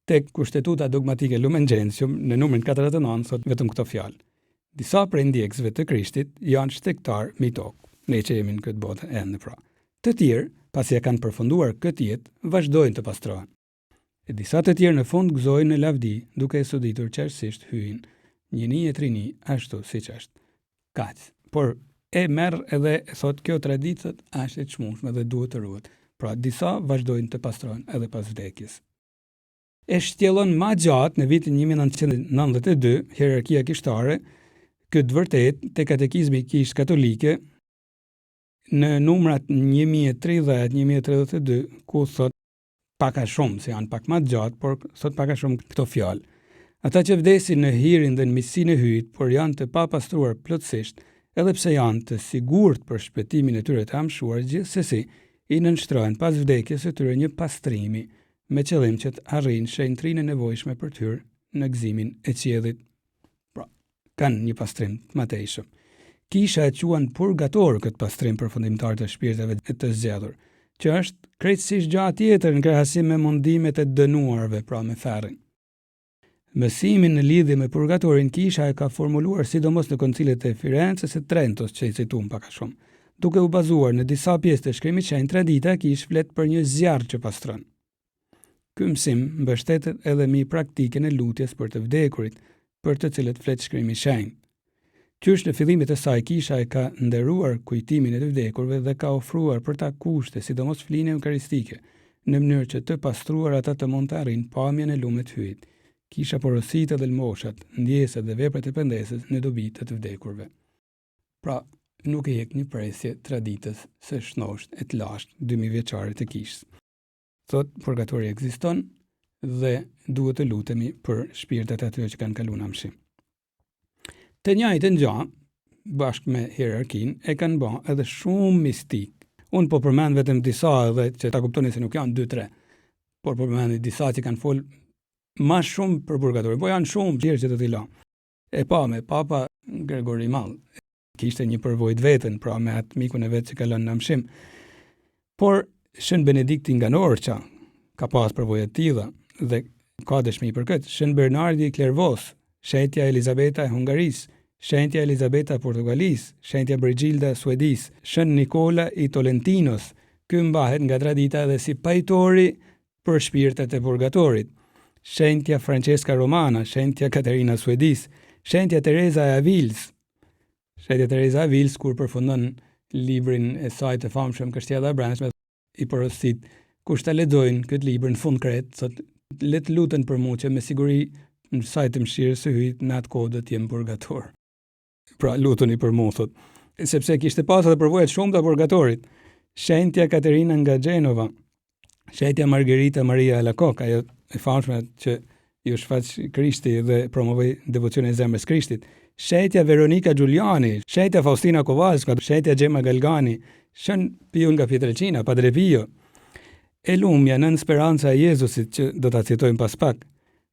[SPEAKER 1] Tek Kushtetuta Dogmatike Lumen Gentium në numrin 49 thot vetëm këto fjalë. Disa prej ndjekësve të Krishtit janë shtektar mbi tokë, ne që jemi në këtë botë ende pra. Të tjerë, pasi e kanë përfunduar këtë jetë, vazhdojnë të pastrohen. E disa të tjerë në fund gëzojnë në lavdi, duke e soditur qartësisht hyjin, njëni e trini ashtu siç është. Kaq. Por e merr edhe thot kjo traditë është e çmueshme dhe duhet të ruhet. Pra disa vazhdojnë të pastrohen edhe pas vdekjes. E shtjellon më gjatë në vitin 1992 hierarkia kishtare këtë vërtet te katekizmi i Kishës Katolike në numrat 1030-1032 ku thot pak a shumë, se janë pak më gjatë, por thot pak a shumë këto fjalë. Ata që vdesin në hirin dhe në miqësinë e hyjit, por janë të papastruar plotësisht, edhe pse janë të sigurt për shpëtimin e tyre të amshuar, gjithsesi i nënshtrojnë pas vdekjes së tyre një pastrimi me qëllim që të arrijnë shenjtrinë e nevojshme për tyr në gëzimin e qiellit. Pra, kanë një pastrim të matejshëm. Kisha e quan purgator këtë pastrim përfundimtar të shpirteve të zgjedhur, që është krejtësisht gjë tjetër në krahasim me mundimet e dënuarve, pra me ferrin. Mësimin në lidhje me purgatorin Kisha e ka formuluar sidomos në koncilet e Firences e Trentos, që i citum pak a shumë. Duke u bazuar në disa pjesë të shkrimit shenjtë, tradita Kish flet për një zjarr që pastron. Ky mësim mbështetet edhe mbi praktikën e lutjes për të vdekurit, për të cilët flet shkrimi shenjtë. Qysh në fillimet e saj Kisha e ka nderuar kujtimin e të vdekurve dhe ka ofruar për ta kushte, sidomos flinë eukaristike, në mënyrë që të pastruar ata të mund të arrijnë pamjen e lumit hyjit. Kisha porositë dhe lmoshat, ndjeset dhe veprat e pendesës në dobi të vdekurve. Pra, nuk e jek një presje traditës së shnosht e të lashtë 2000 vjeçare të Kishës. Thot, purgatori ekziston dhe duhet të lutemi për shpirtet atyre që kanë kaluar në amshim. Të njëjtën gjë, bashkë me hierarkinë, e kanë bërë edhe shumë mistik. Unë po përmend vetëm disa edhe që ta kuptoni se nuk janë 2-3, por po përmend disa që kanë folë ma shumë për purgatorin, po janë shumë tjerë që të t'i la. E pa me Papa Gregori Mall, kishte një përvojë vetën, pra me atë mikun e vet që ka lënë në amshim. Por Shën Benedikti nga Norça ka pas përvojë të tilla dhe ka dëshmi për këtë. Shën Bernardi i Clairvaux, shenjtja Elizabeta e Hungarisë, shenjtja Elizabeta e Portugalisë, shenjtja Brigilda Suedisë, shën Nikola i Tolentinos. Ky mbahet nga tradita dhe si pajtori për shpirtet e purgatorit. Shenjtja Francesca Romana, shenjtja Katerina Suedis, shenjtja Teresa e Avils. Shenjtja Teresa e Avils, kur përfundon librin e saj të famshëm Kështjella e Brendshme, i porosit kush ta lexojnë këtë libër në fund kret, thot le të luten për mua që me siguri në saj të mëshirës së Hyjt në atë kohë do të jem purgator. Pra lutuni për mua, thot, sepse kishte pasur edhe përvojë shumë të purgatorit. Shenjtja Katerina nga Gjenova, shenjtja Margherita Maria Alacoque, ajo e famshme që ju shfaq Krishti dhe promovoi devocionin e zemrës Krishtit. Shenjtja Veronika Giuliani, shenjtja Faustina Kowalska, shenjtja Gemma Galgani, shën Piun nga Pietrelcina, Padre Pio. Elumja, nën Speranca e Jezusit, që do ta citojmë pas pak.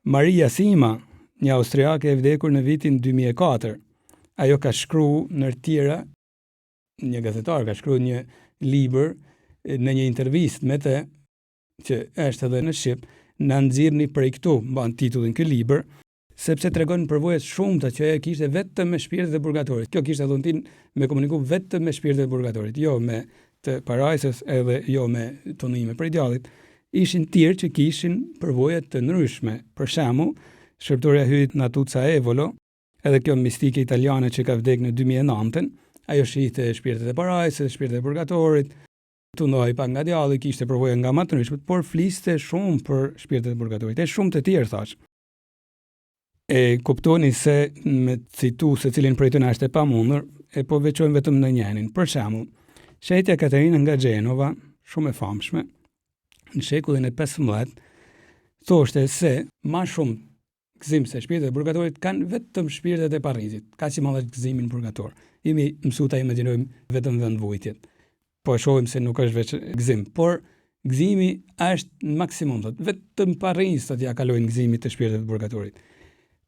[SPEAKER 1] Maria Sima, një austriake e vdekur në vitin 2004. Ajo ka shkruar në tjera, një gazetar ka shkruar një libër në një intervistë me të, që është edhe në Shqip, në nxirrni prej këtu, mban titullin ky libër, sepse tregon përvojët shumëta që ajo kishte vetëm me shpirtet e purgatorit. Kjo kishte dhuntin me komuniku vetëm me shpirtet e purgatorit, jo me të parajsës edhe jo me tonime për idealit. Ishin tjerë që kishin përvojët të ndryshme. Për shembull, shërptoria Hyjt Natuzza Evolo, edhe kjo mistike italiane që ka vdekur në 2009, ajo shihte shpirtet e parajsës, shpirtet e purgatorit, tundoi pak nga djalli, kishte përvojë nga më të ndryshmet, por fliste shumë për shpirtet e purgatorit. E shumë të tjerë thash. E kuptoni se me citu se cilin prej tyre është e pamundur, e po veçojmë vetëm në njërin. Për shembull, shenjtja Katerina nga Gjenova, shumë e famshme, në shekullin e 15, thoshte se më shumë gëzim se shpirtet e purgatorit kanë vetëm shpirtet e parrizit. Ka që madh gëzimin purgator. Jemi mësuar ta imagjinojmë vetëm vendvujtjet. Po shohim se nuk është veç gëzim, por gëzimi është në maksimum, thot, vetëm parrizit ja kalojnë gëzimit të shpirteve të purgatorit.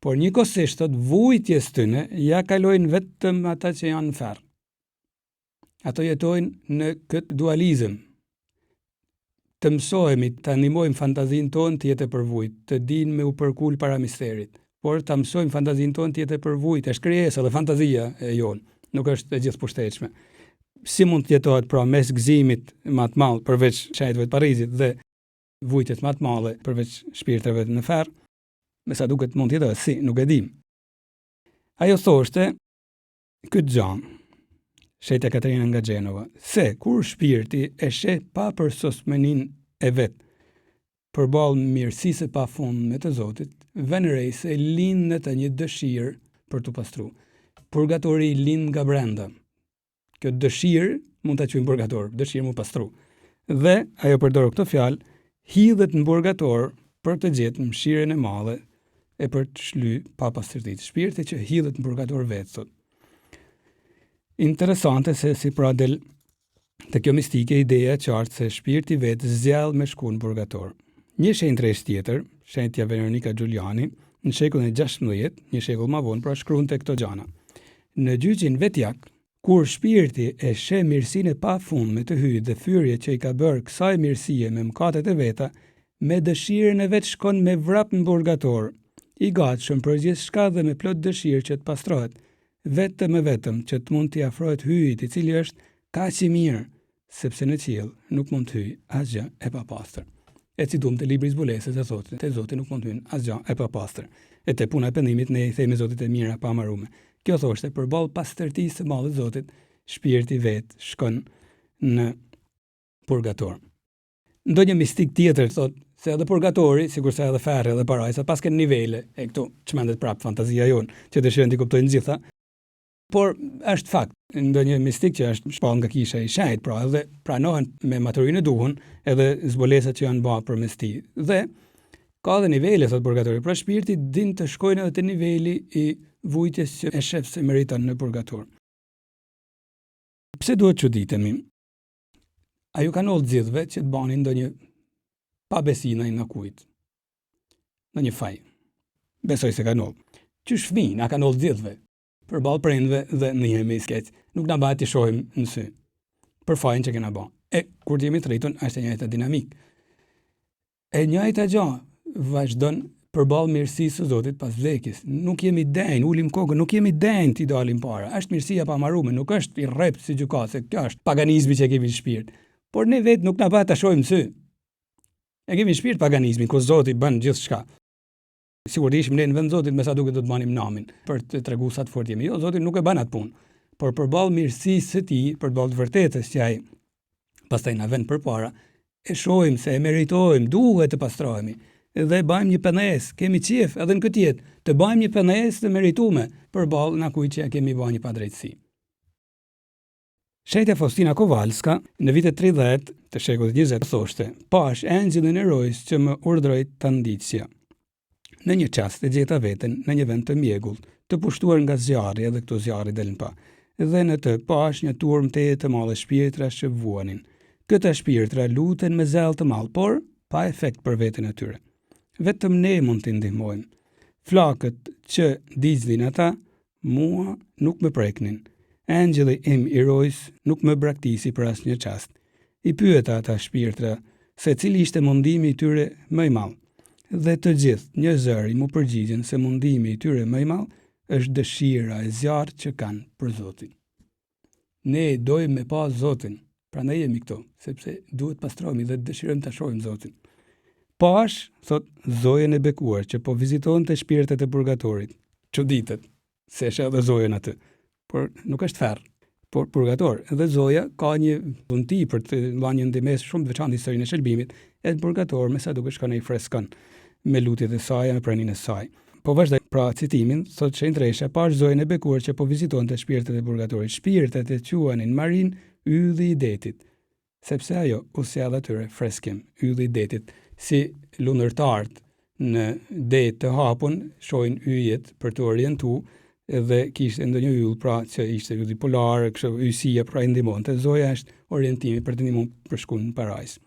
[SPEAKER 1] Por njëkohësisht thot vujtjes tyne ja kalojnë vetëm ata që janë në ferr. Ato jetojnë në këtë dualizëm. Të mësohemi, të animojmë fantazinë tonë të jetë për vujt, të dinë me u përkul para misterit, por të mësojmë fantazinë tonë të jetë për vujt, është krijesa dhe fantazia e jonë, nuk është e gjithë pushtetshme. Si mund të jetohet pra mes gëzimit më të madh përveç shenjtave të parrizit dhe vujtjes më të mëdha përveç shpirteve në ferr? Me sa duket mund të jetohet, si, nuk e dim. Ajo thoshte këtë gjë, shenjtja Katerina nga Gjenova, se kur shpirti e sheh pa përsosmënin e vet përballë mirësisë e pafundme të Zotit, vën re se lindet një dëshirë për të pastruar. Purgatori lind nga brenda. Kjo dëshirë mund ta quajmë purgator, dëshirë mu pastru. Dhe ajo përdor këtë fjalë, hidhet në purgator për të gjetur mëshirën e madhe e për të shly pa pastërtitë. Shpirti që hidhet në purgator vetë, thot. Interesante se si pra del të kjo mistike ideja e qartë se shpirti vetë zgjell me shku në purgator. Një shenjtëresh tjetër, shenjtja Veronika Giuliani, në shekullin e 16, një shekull më vonë, pra shkruante këto gjana. Në gjyqin vetjak, kur shpirti e sheh mirësinë e pafundme të Hyjt dhe fyrje që i ka bërë kësaj mirësie me mëkatet e veta, me dëshirën e vet shkon me vrap në purgator, i gatshëm për gjithçka dhe me plot dëshirë që të pastrohet, vetëm e vetëm që të mund t'i afrohet Hyjit, i cili është kaq i mirë, sepse në qiell nuk mund të hyjë asgjë e papastër. E citum të libri i zbulesës e thotë, te Zoti nuk mund të hyjë asgjë e papastër. E te puna e pendimit ne i themi Zotit e mira pa marrume. Kjo thoshte përballë pastërtisë së madhe të Zotit, shpirti vet shkon në purgator. Ndonjë mistik tjetër thotë se edhe purgatori, sikurse edhe ferri edhe parajsa, pas kanë nivele, e këtu çmendet prap fantazia jonë, që dëshirojnë të kuptojnë gjitha. Por është fakt, ndonjë mistik që është shpall nga kisha i shenjtë, pra edhe pranohen me maturinë e duhur, edhe zbolesat që janë bërë përmes tij. Dhe ka edhe nivele thotë purgatori, pra shpirti din të shkojnë edhe te niveli i vujtjes që e shef se meriton në purgator. Pse duhet çuditemi? A ju kanë ardhur gjithve që të bani ndonjë pabesina në kujt? Në një faj. Besoj se kanë ardhur. Qysh fëmijë na kanë ardhur gjithve? Përballë prindve dhe në jemi i skeq. Nuk na bëhet të shohim në sy. Për fajin që kena bën. E kur jemi të rritun është e njëjta dinamik. E njëjta gjë vazhdon përballë mirësisë së Zotit pas vdekjes. Nuk jemi denj, ulim kokën, nuk jemi denj t'i dalim para. Është mirësia pa marrume, nuk është i rrept si gjykat, se kjo është paganizmi që kemi në shpirt. Por ne vetë nuk na bëhet ta shohim sy. E kemi në shpirt paganizmin, ku Zoti bën gjithçka. Sigurisht ishim ne në vend Zotit, me sa duket do të banim namin për të treguar sa të fortë jemi. Jo, Zoti nuk e bën atë punë. Por përballë mirësisë së tij, përballë të vërtetës që ai pastaj na vën përpara, e shohim se e meritojmë, duhet të pastrohemi. Dhe bëjmë një pengesë, kemi qef edhe në këtë jetë, të bëjmë një pengesë të meritume përballë na kujt që ja kemi bënë një padrejtësi. Shetja Faustina Kowalska në vitet 30 të shekullit 20 thoshte: "Pash engjëllin e rojës që më urdhroi ta ndiqsja. Në një çast e gjeta veten në një vend të mjegullt, të pushtuar nga zjarri, edhe këto zjarri delën pa. Dhe në të pash një turm të madhe shpirtra që vuanin. Këta shpirtra luten me zell të madh, por pa efekt për veten e tyre. Vetëm ne mund t'i ndihmojmë. Flakët që dizdin ata, mua nuk më preknin. Engjëlli im i rojës nuk më braktisi për asnjë çast. I pyeta ata shpirtra se cili ishte mundimi i tyre më i madh. Dhe të gjithë një zëri mu përgjigjen se mundimi i tyre më i madh është dëshira e zjarrt që kanë për Zotin." Ne dojmë me pa Zotin, prandaj jemi këtu, sepse duhet pastrohemi dhe dëshirojmë ta shohim Zotin. Pash, thot zojën e bekuar që po viziton të shpirtet e purgatorit. Çuditet, se është edhe zojën aty, por nuk është ferr, por purgator. Dhe zoja ka një punti për të dhënë një ndihmë shumë të veçantë historinë e shëlbimit, e purgator me sa duket shkon ai freskon me lutjet e saj, me praninë e saj. Po vazhdoj pra citimin, thot Shenjtresha, pash zojën e bekuar që po viziton të shpirtet e purgatorit. Shpirtet e quanin Marin ylli i detit, sepse ajo u sjell atyre freskim, ylli i detit. Si lunërtarët në det të hapun shohin yjet për të orientuar dhe kishte ndonjë yll pra që ishte ylli polar, kështu ysia pra i ndihmonte. Zoja është orientimi për të ndihmuar për shkuën në parajs.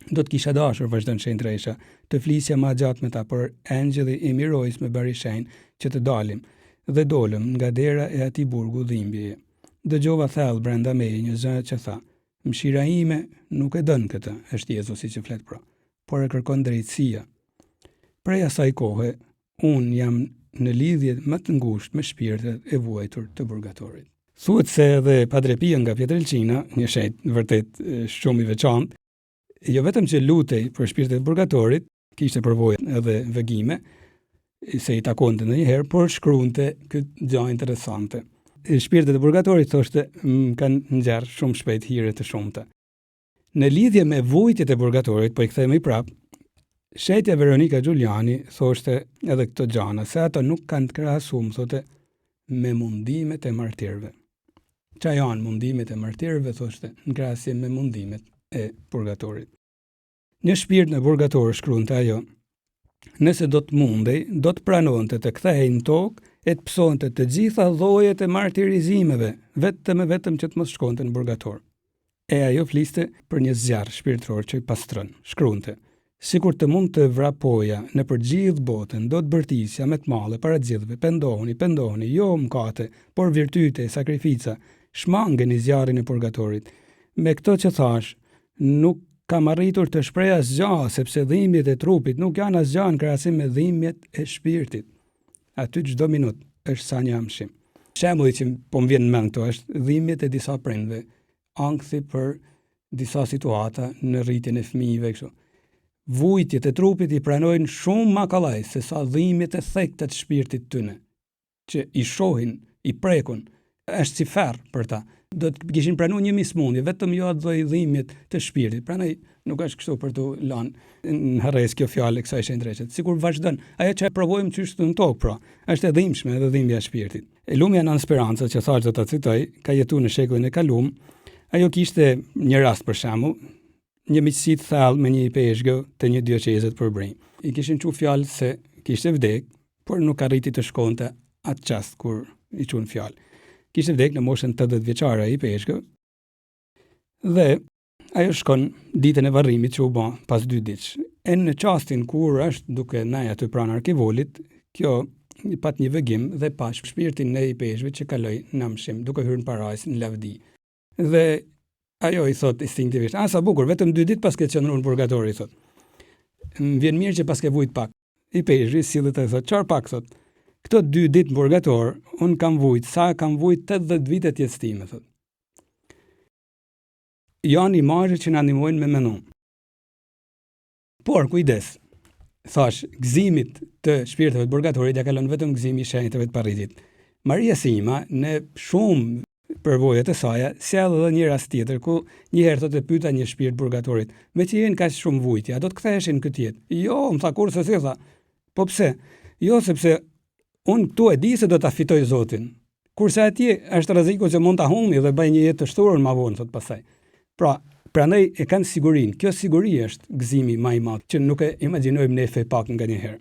[SPEAKER 1] Do të kisha dashur, vazhdon Shenjtresha, të flisja më gjatë me ta, por engjëlli i mirojës më bëri shenjë që të dalim dhe dolëm nga dera e atij burgu dhimbjeje. Dëgjova thellë brenda meje një zë që tha: "Mëshira ime nuk e dën këtë", është Jezusi që flet pra, por e kërkon drejtësia. Prej asaj kohe, unë jam në lidhje më të ngushtë me shpirtet e vuajtur të purgatorit. Thuhet se edhe Padre Pio nga Pietrelcina, një shenjt vërtet shumë i veçantë, jo vetëm që lutej për shpirtet e purgatorit, kishte përvojë edhe vëgime, se i takonte ndonjëherë, por shkruante këtë gjë interesante. Shpirtet e purgatorit, thoshte, kanë ngjarë shumë shpejt hire të shumta. Në lidhje me vujtjet e purgatorit, po i kthehemi prap, shetja Veronika Giuliani thoshte edhe këto gjana, se ato nuk kanë të krahasuar, thotë, me mundimet e martirëve. Çfarë janë mundimet e martirëve, thoshte, në krahasim me mundimet e purgatorit. Një shpirt në purgator, shkruante ajo, nëse do të mundej, do të pranonte të kthehej në tokë e të psonte të gjitha llojet e martirizimeve, vetëm që të mos shkonte në purgator. E ajo fliste për një zjarr shpirtëror që i pastron. Shkruante: "Sikur të mund të vrapoja në përgjithë botën, do të bërtisja me të madhe para gjithëve, pendohuni, jo mëkate, por virtyte, sakrifica, shmangeni zjarrin e purgatorit. Me këto që thash, nuk kam arritur të shpreh asgjë, sepse dhimbjet e trupit nuk janë asgjë në krahasim me dhimbjet e shpirtit. Aty çdo minutë është sa një amshim." Shembulli që po më vjen në mend këto është dhimbjet e disa prindve, ankthi për disa situata në rritjen e fëmijëve kështu. Vujtjet e trupit i pranojnë shumë më kollaj se sa dhimbjet e thekta të shpirtit tyne, që i shohin, i prekun, është si ferr për ta. Do të kishin pranuar një mismundje, vetëm jo ato dhimbjet të shpirtit. Prandaj nuk është kështu për të lënë në harres kjo fjalë e kësaj Shenjtreshe. Sikur vazhdon, ajo që provojmë çysh në tokë, pra, është e dhimbshme edhe dhimbja e shpirtit. Lumia Nën Speranca, që thash do ta citoj, ka jetuar në shekullin e kaluar. Ajo kishte një rast për shembull, një miqësi të thellë me një peshgë të një dioqeze të Përbrinj. I kishin thënë fjalë se kishte vdek, por nuk arriti të shkonte atë çast kur i thon fjalë. Kishte vdek në moshën 80 vjeçare ai peshgë. Dhe ajo shkon ditën e varrimit që u bë pas 2 ditësh. E në çastin kur është duke ndaj aty pranë arkivolit, kjo pat një vëgim dhe pa shpirtin e i peshëve që kaloi në amshim, duke hyrë në parajs në lavdi. Dhe ajo i thot instinktivisht: "Sa bukur, vetëm 2 ditë pas ke qenë në purgator", i thot. më vjen mirë që pas ke vujt pak. I peshri, sillet e thot, çfarë pak thot? Këto 2 ditë në purgator, unë kam vujt, sa kam vujt 80 vite të jetës time, thot. Janë imazhe që na ndihmojnë me menon. Por kujdes. Thash, gëzimit të shpirteve të purgatorit ja kalon vetëm gëzimi i shenjtave të parritit. Maria Sima në shumë përvojat e saj sjell edhe një rast tjetër ku një herë thotë pyeta një shpirt purgatorit, me që jeni kaq shumë vujtja, do të ktheheshin në këtë jetë? Jo, më tha kurse si tha. Po pse? Jo, sepse unë këtu e di se do ta fitoj Zotin. Kurse atje është rreziku që mund ta humbi dhe bëj një jetë të shturur më vonë thot pastaj. Pra, prandaj e kanë sigurinë. Kjo siguri është gëzimi më i madh që nuk e imagjinojmë ne fe pak nganjëherë.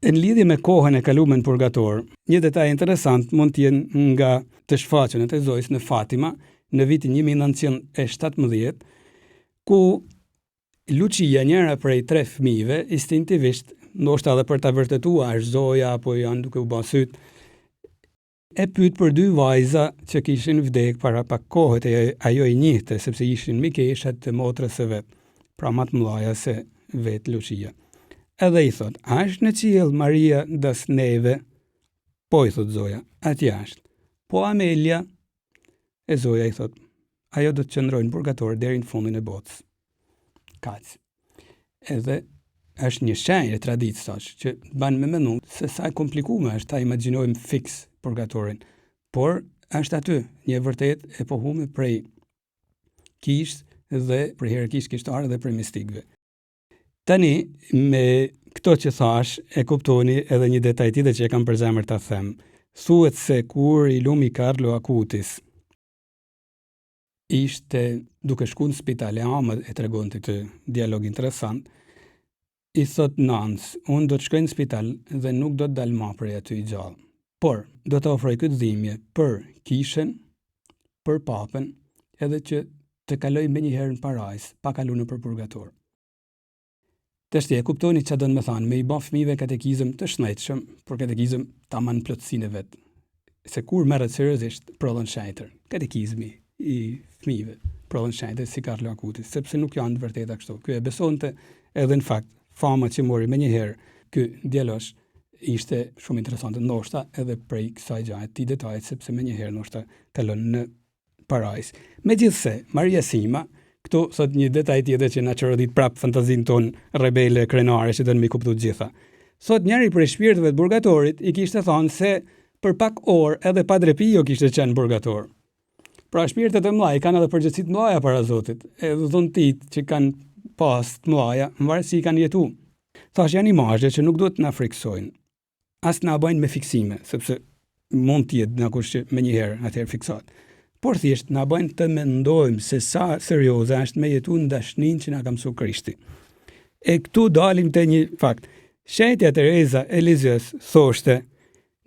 [SPEAKER 1] Në lidhje me kohën e kaluar në purgator, një detaj interesant mund të jenë nga të shfaqjet e Zojës në Fatima në vitin 1917, ku Lucia, njëra prej 3 fëmijëve, instinktivisht, ndoshta edhe për ta vërtetuar është Zoja apo janë duke u bërë syt, e pyet për 2 vajza që kishin vdek para pak kohët e ajo i njihte sepse ishin mikeshat të motrës së vet, pra më të mëdha se vet Lucia. Edhe i thot, a është në qiell Maria das neve? Po i thot Zoja, atje është. Po Amelia? E Zoja i thot, ajo do të qëndrojë në purgator deri në fundin e botës. Kaq. Edhe është një shenjë e traditës tash që ban me menu se sa e komplikuar është ta imagjinojmë fiks purgatorin. Por është aty një vërtet e pohume prej kish dhe prej hierarkisë kishtare dhe prej mistikëve. Tani me këto që thash e kuptoni edhe një detaj tjetër që e kam për zemër ta them. Thuhet se kur i lumi Carlo Acutis ishte duke shkuar në spital, e tregonte këtë dialog interesant. I thot Nans, unë do të shkoj në spital dhe nuk do të dal më prej aty i gjallë. Por do të ofroj këtë dhimbje për kishën, për papën, edhe që të kaloj me njëherë në parajs, pa kalu në për purgator. Tashti e kuptoni çfarë do të më thonë, me i bë fëmijëve katekizëm të shnetshëm, por katekizëm tamam plotësinë e vet. Se kur merret seriozisht prodhon shenjtër. Katekizmi i fëmijëve prodhon shenjtër si Carlo Acutis, sepse nuk janë të vërteta kështu. Ky e besonte edhe në fakt fama që mori me njëherë ky djalosh ishte shumë interesante, ndoshta edhe prej kësaj gjaje ti detajt, sepse me njëherë ndoshta kalon në parajs. Megjithse, Maria Sima, këtu thot një detaj tjetër që na çrodit prap fantazinë tonë rebele krenare që do të më kuptoj të gjitha. Thot njëri prej shpirtëve të purgatorit i kishte thënë se për pak orë edhe Padre Pio kishte qenë purgator. Pra shpirtet e mëdha kanë edhe përgjegjësi të mëdha para Zotit, edhe dhuntit që kanë pas të mëdha, varësi kanë jetu. Thash janë imazhe që nuk duhet na friksojnë. As na bëjnë me fiksime, sepse mund të jetë nakush që më njëherë atëherë fiksohet. Por thjesht na bëjnë të mendojmë se sa serioze është me jetu në dashninë që na ka mësuar Krishti. E këtu dalim te një fakt. Shenjtja Teresa e Lisieux thoshte,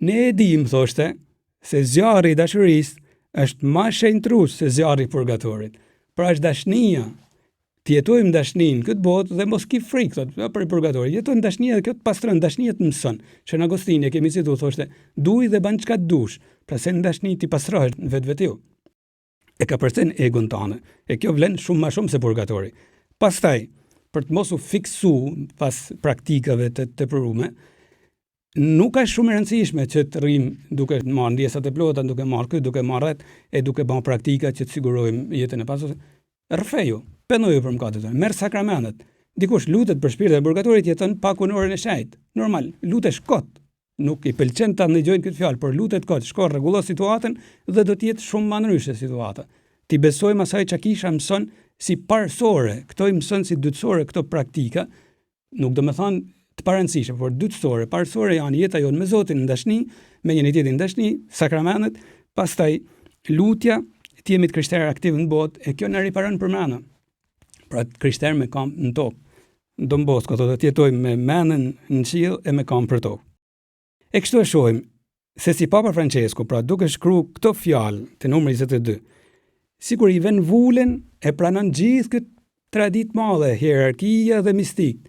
[SPEAKER 1] ne e dim, thoshte, se zjarri i dashurisë është më shenjtrues se zjarri i purgatorit. Pra është dashnia. Të jetojmë dashninë këtë botë dhe mos ki frikë, thotë, për purgatorin. Jetojmë dashnia dhe kjo të pastron, dashnia të mëson. Shën Agostini kemi citu thoshte, duj dhe ban çka të dush, pra se në dashni ti pastrohesh në vetvete. E ka përcen egon tane. E kjo vlen shumë më shumë se purgatori. Pastaj, për të mos u fiksu pas praktikave të përume, nuk është shumë e rëndësishme që të rrim duke marrë ndjesat e plota, duke marrë këtë, duke marrë e duke bën praktika që të sigurojmë jetën e pasur. Rrfeju, pendoju për mëkatet tona, merr sakramentet. Dikush lutet për shpirtin e purgatorit, jeton pak në orën e shejt. Normal, lutesh kot. Nuk i pëlqen ta ndëgjojnë këtë fjalë, por lutet kot, shko rregullo situatën dhe do të jetë shumë më ndryshe situata. Ti besojmë asaj që kisha mëson si parësore, këto i mëson si dytësore këto praktika, nuk do të thonë të parëndësishme, por dytësore, parësore janë jeta jonë me Zotin në dashni, me njëri tjetrin në dashni, sakramentet, pastaj lutja, të jemi të krishterë aktiv në botë, e kjo na riparon përmendën. Pra krishterë me kam në tokë. Don Bosco thotë të jetojmë me mendën në qiell e me kam për tokë. E kështu e shohim se si Papa Francesco, pra duke shkruar këto fjalë te numri 22, sikur i vën vullën e pranon gjithë këtë traditë madhe, hierarkia dhe mistik,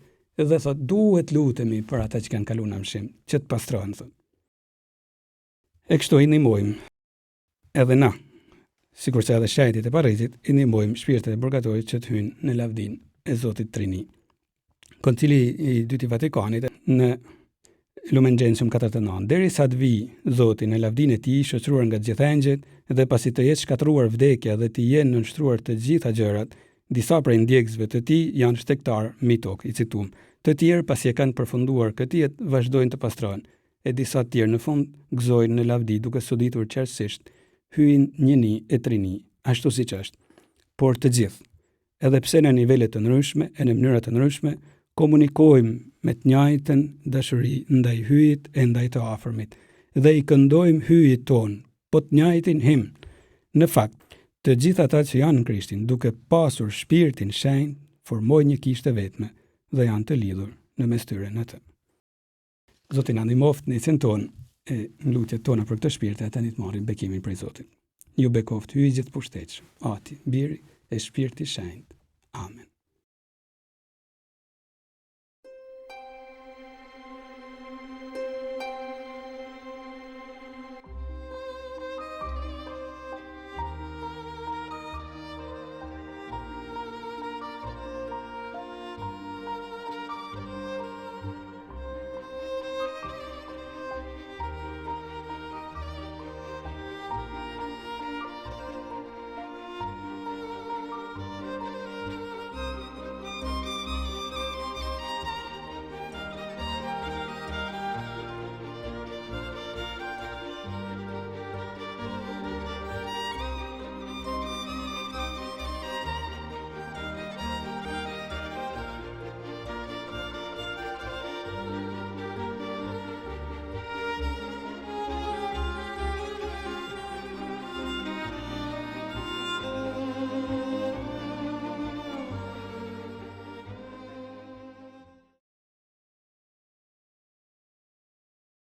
[SPEAKER 1] dhe thot duhet lutemi për ata që kanë kaluar në mshim, që të pastrohen thot. E kështu i ndihmojmë edhe na, sikur se edhe shejtit e parrizit, i ndihmojmë shpirtet e purgatorit që të hyjnë në lavdinë e Zotit Trini. Koncili i dytë i Vatikanit në Lumen Gentium 49, derisa të vi Zoti në lavdinë e tij, shoqëruar nga të gjithë engjëjt, dhe pasi të jetë shkatëruar vdekja dhe të jenë nënshtruar të gjitha gjërat, disa prej ndjekësve të tij janë shtektar mbi tokë, i citum. Të tjerë pasi e kanë përfunduar këtë jetë vazhdojnë të pastrohen, e disa të tjerë në fund gëzojnë në lavdi duke çuditur qartësisht hyjnë njëni e trini, ashtu siç është. Por të gjithë, edhe pse në nivele të ndryshme e në mënyra të ndryshme, komunikojmë me të njëjtën dashuri ndaj hyjit e ndaj të afërmit dhe i këndojmë hyjit ton, po të njëjtin himn. Në fakt, të gjithë ata që janë në Krishtin, duke pasur shpirtin shenjtë, formojnë një kishë të vetme dhe janë të lidhur në mes tyre në të. Zoti na ndihmoft në jetën tonë e në lutjet tona për këtë shpirt e tani të marrim bekimin prej Zotit. Ju bekoft hyjë gjithë pushtetshëm, Ati, Biri e Shpirti Shenjtë. Amen.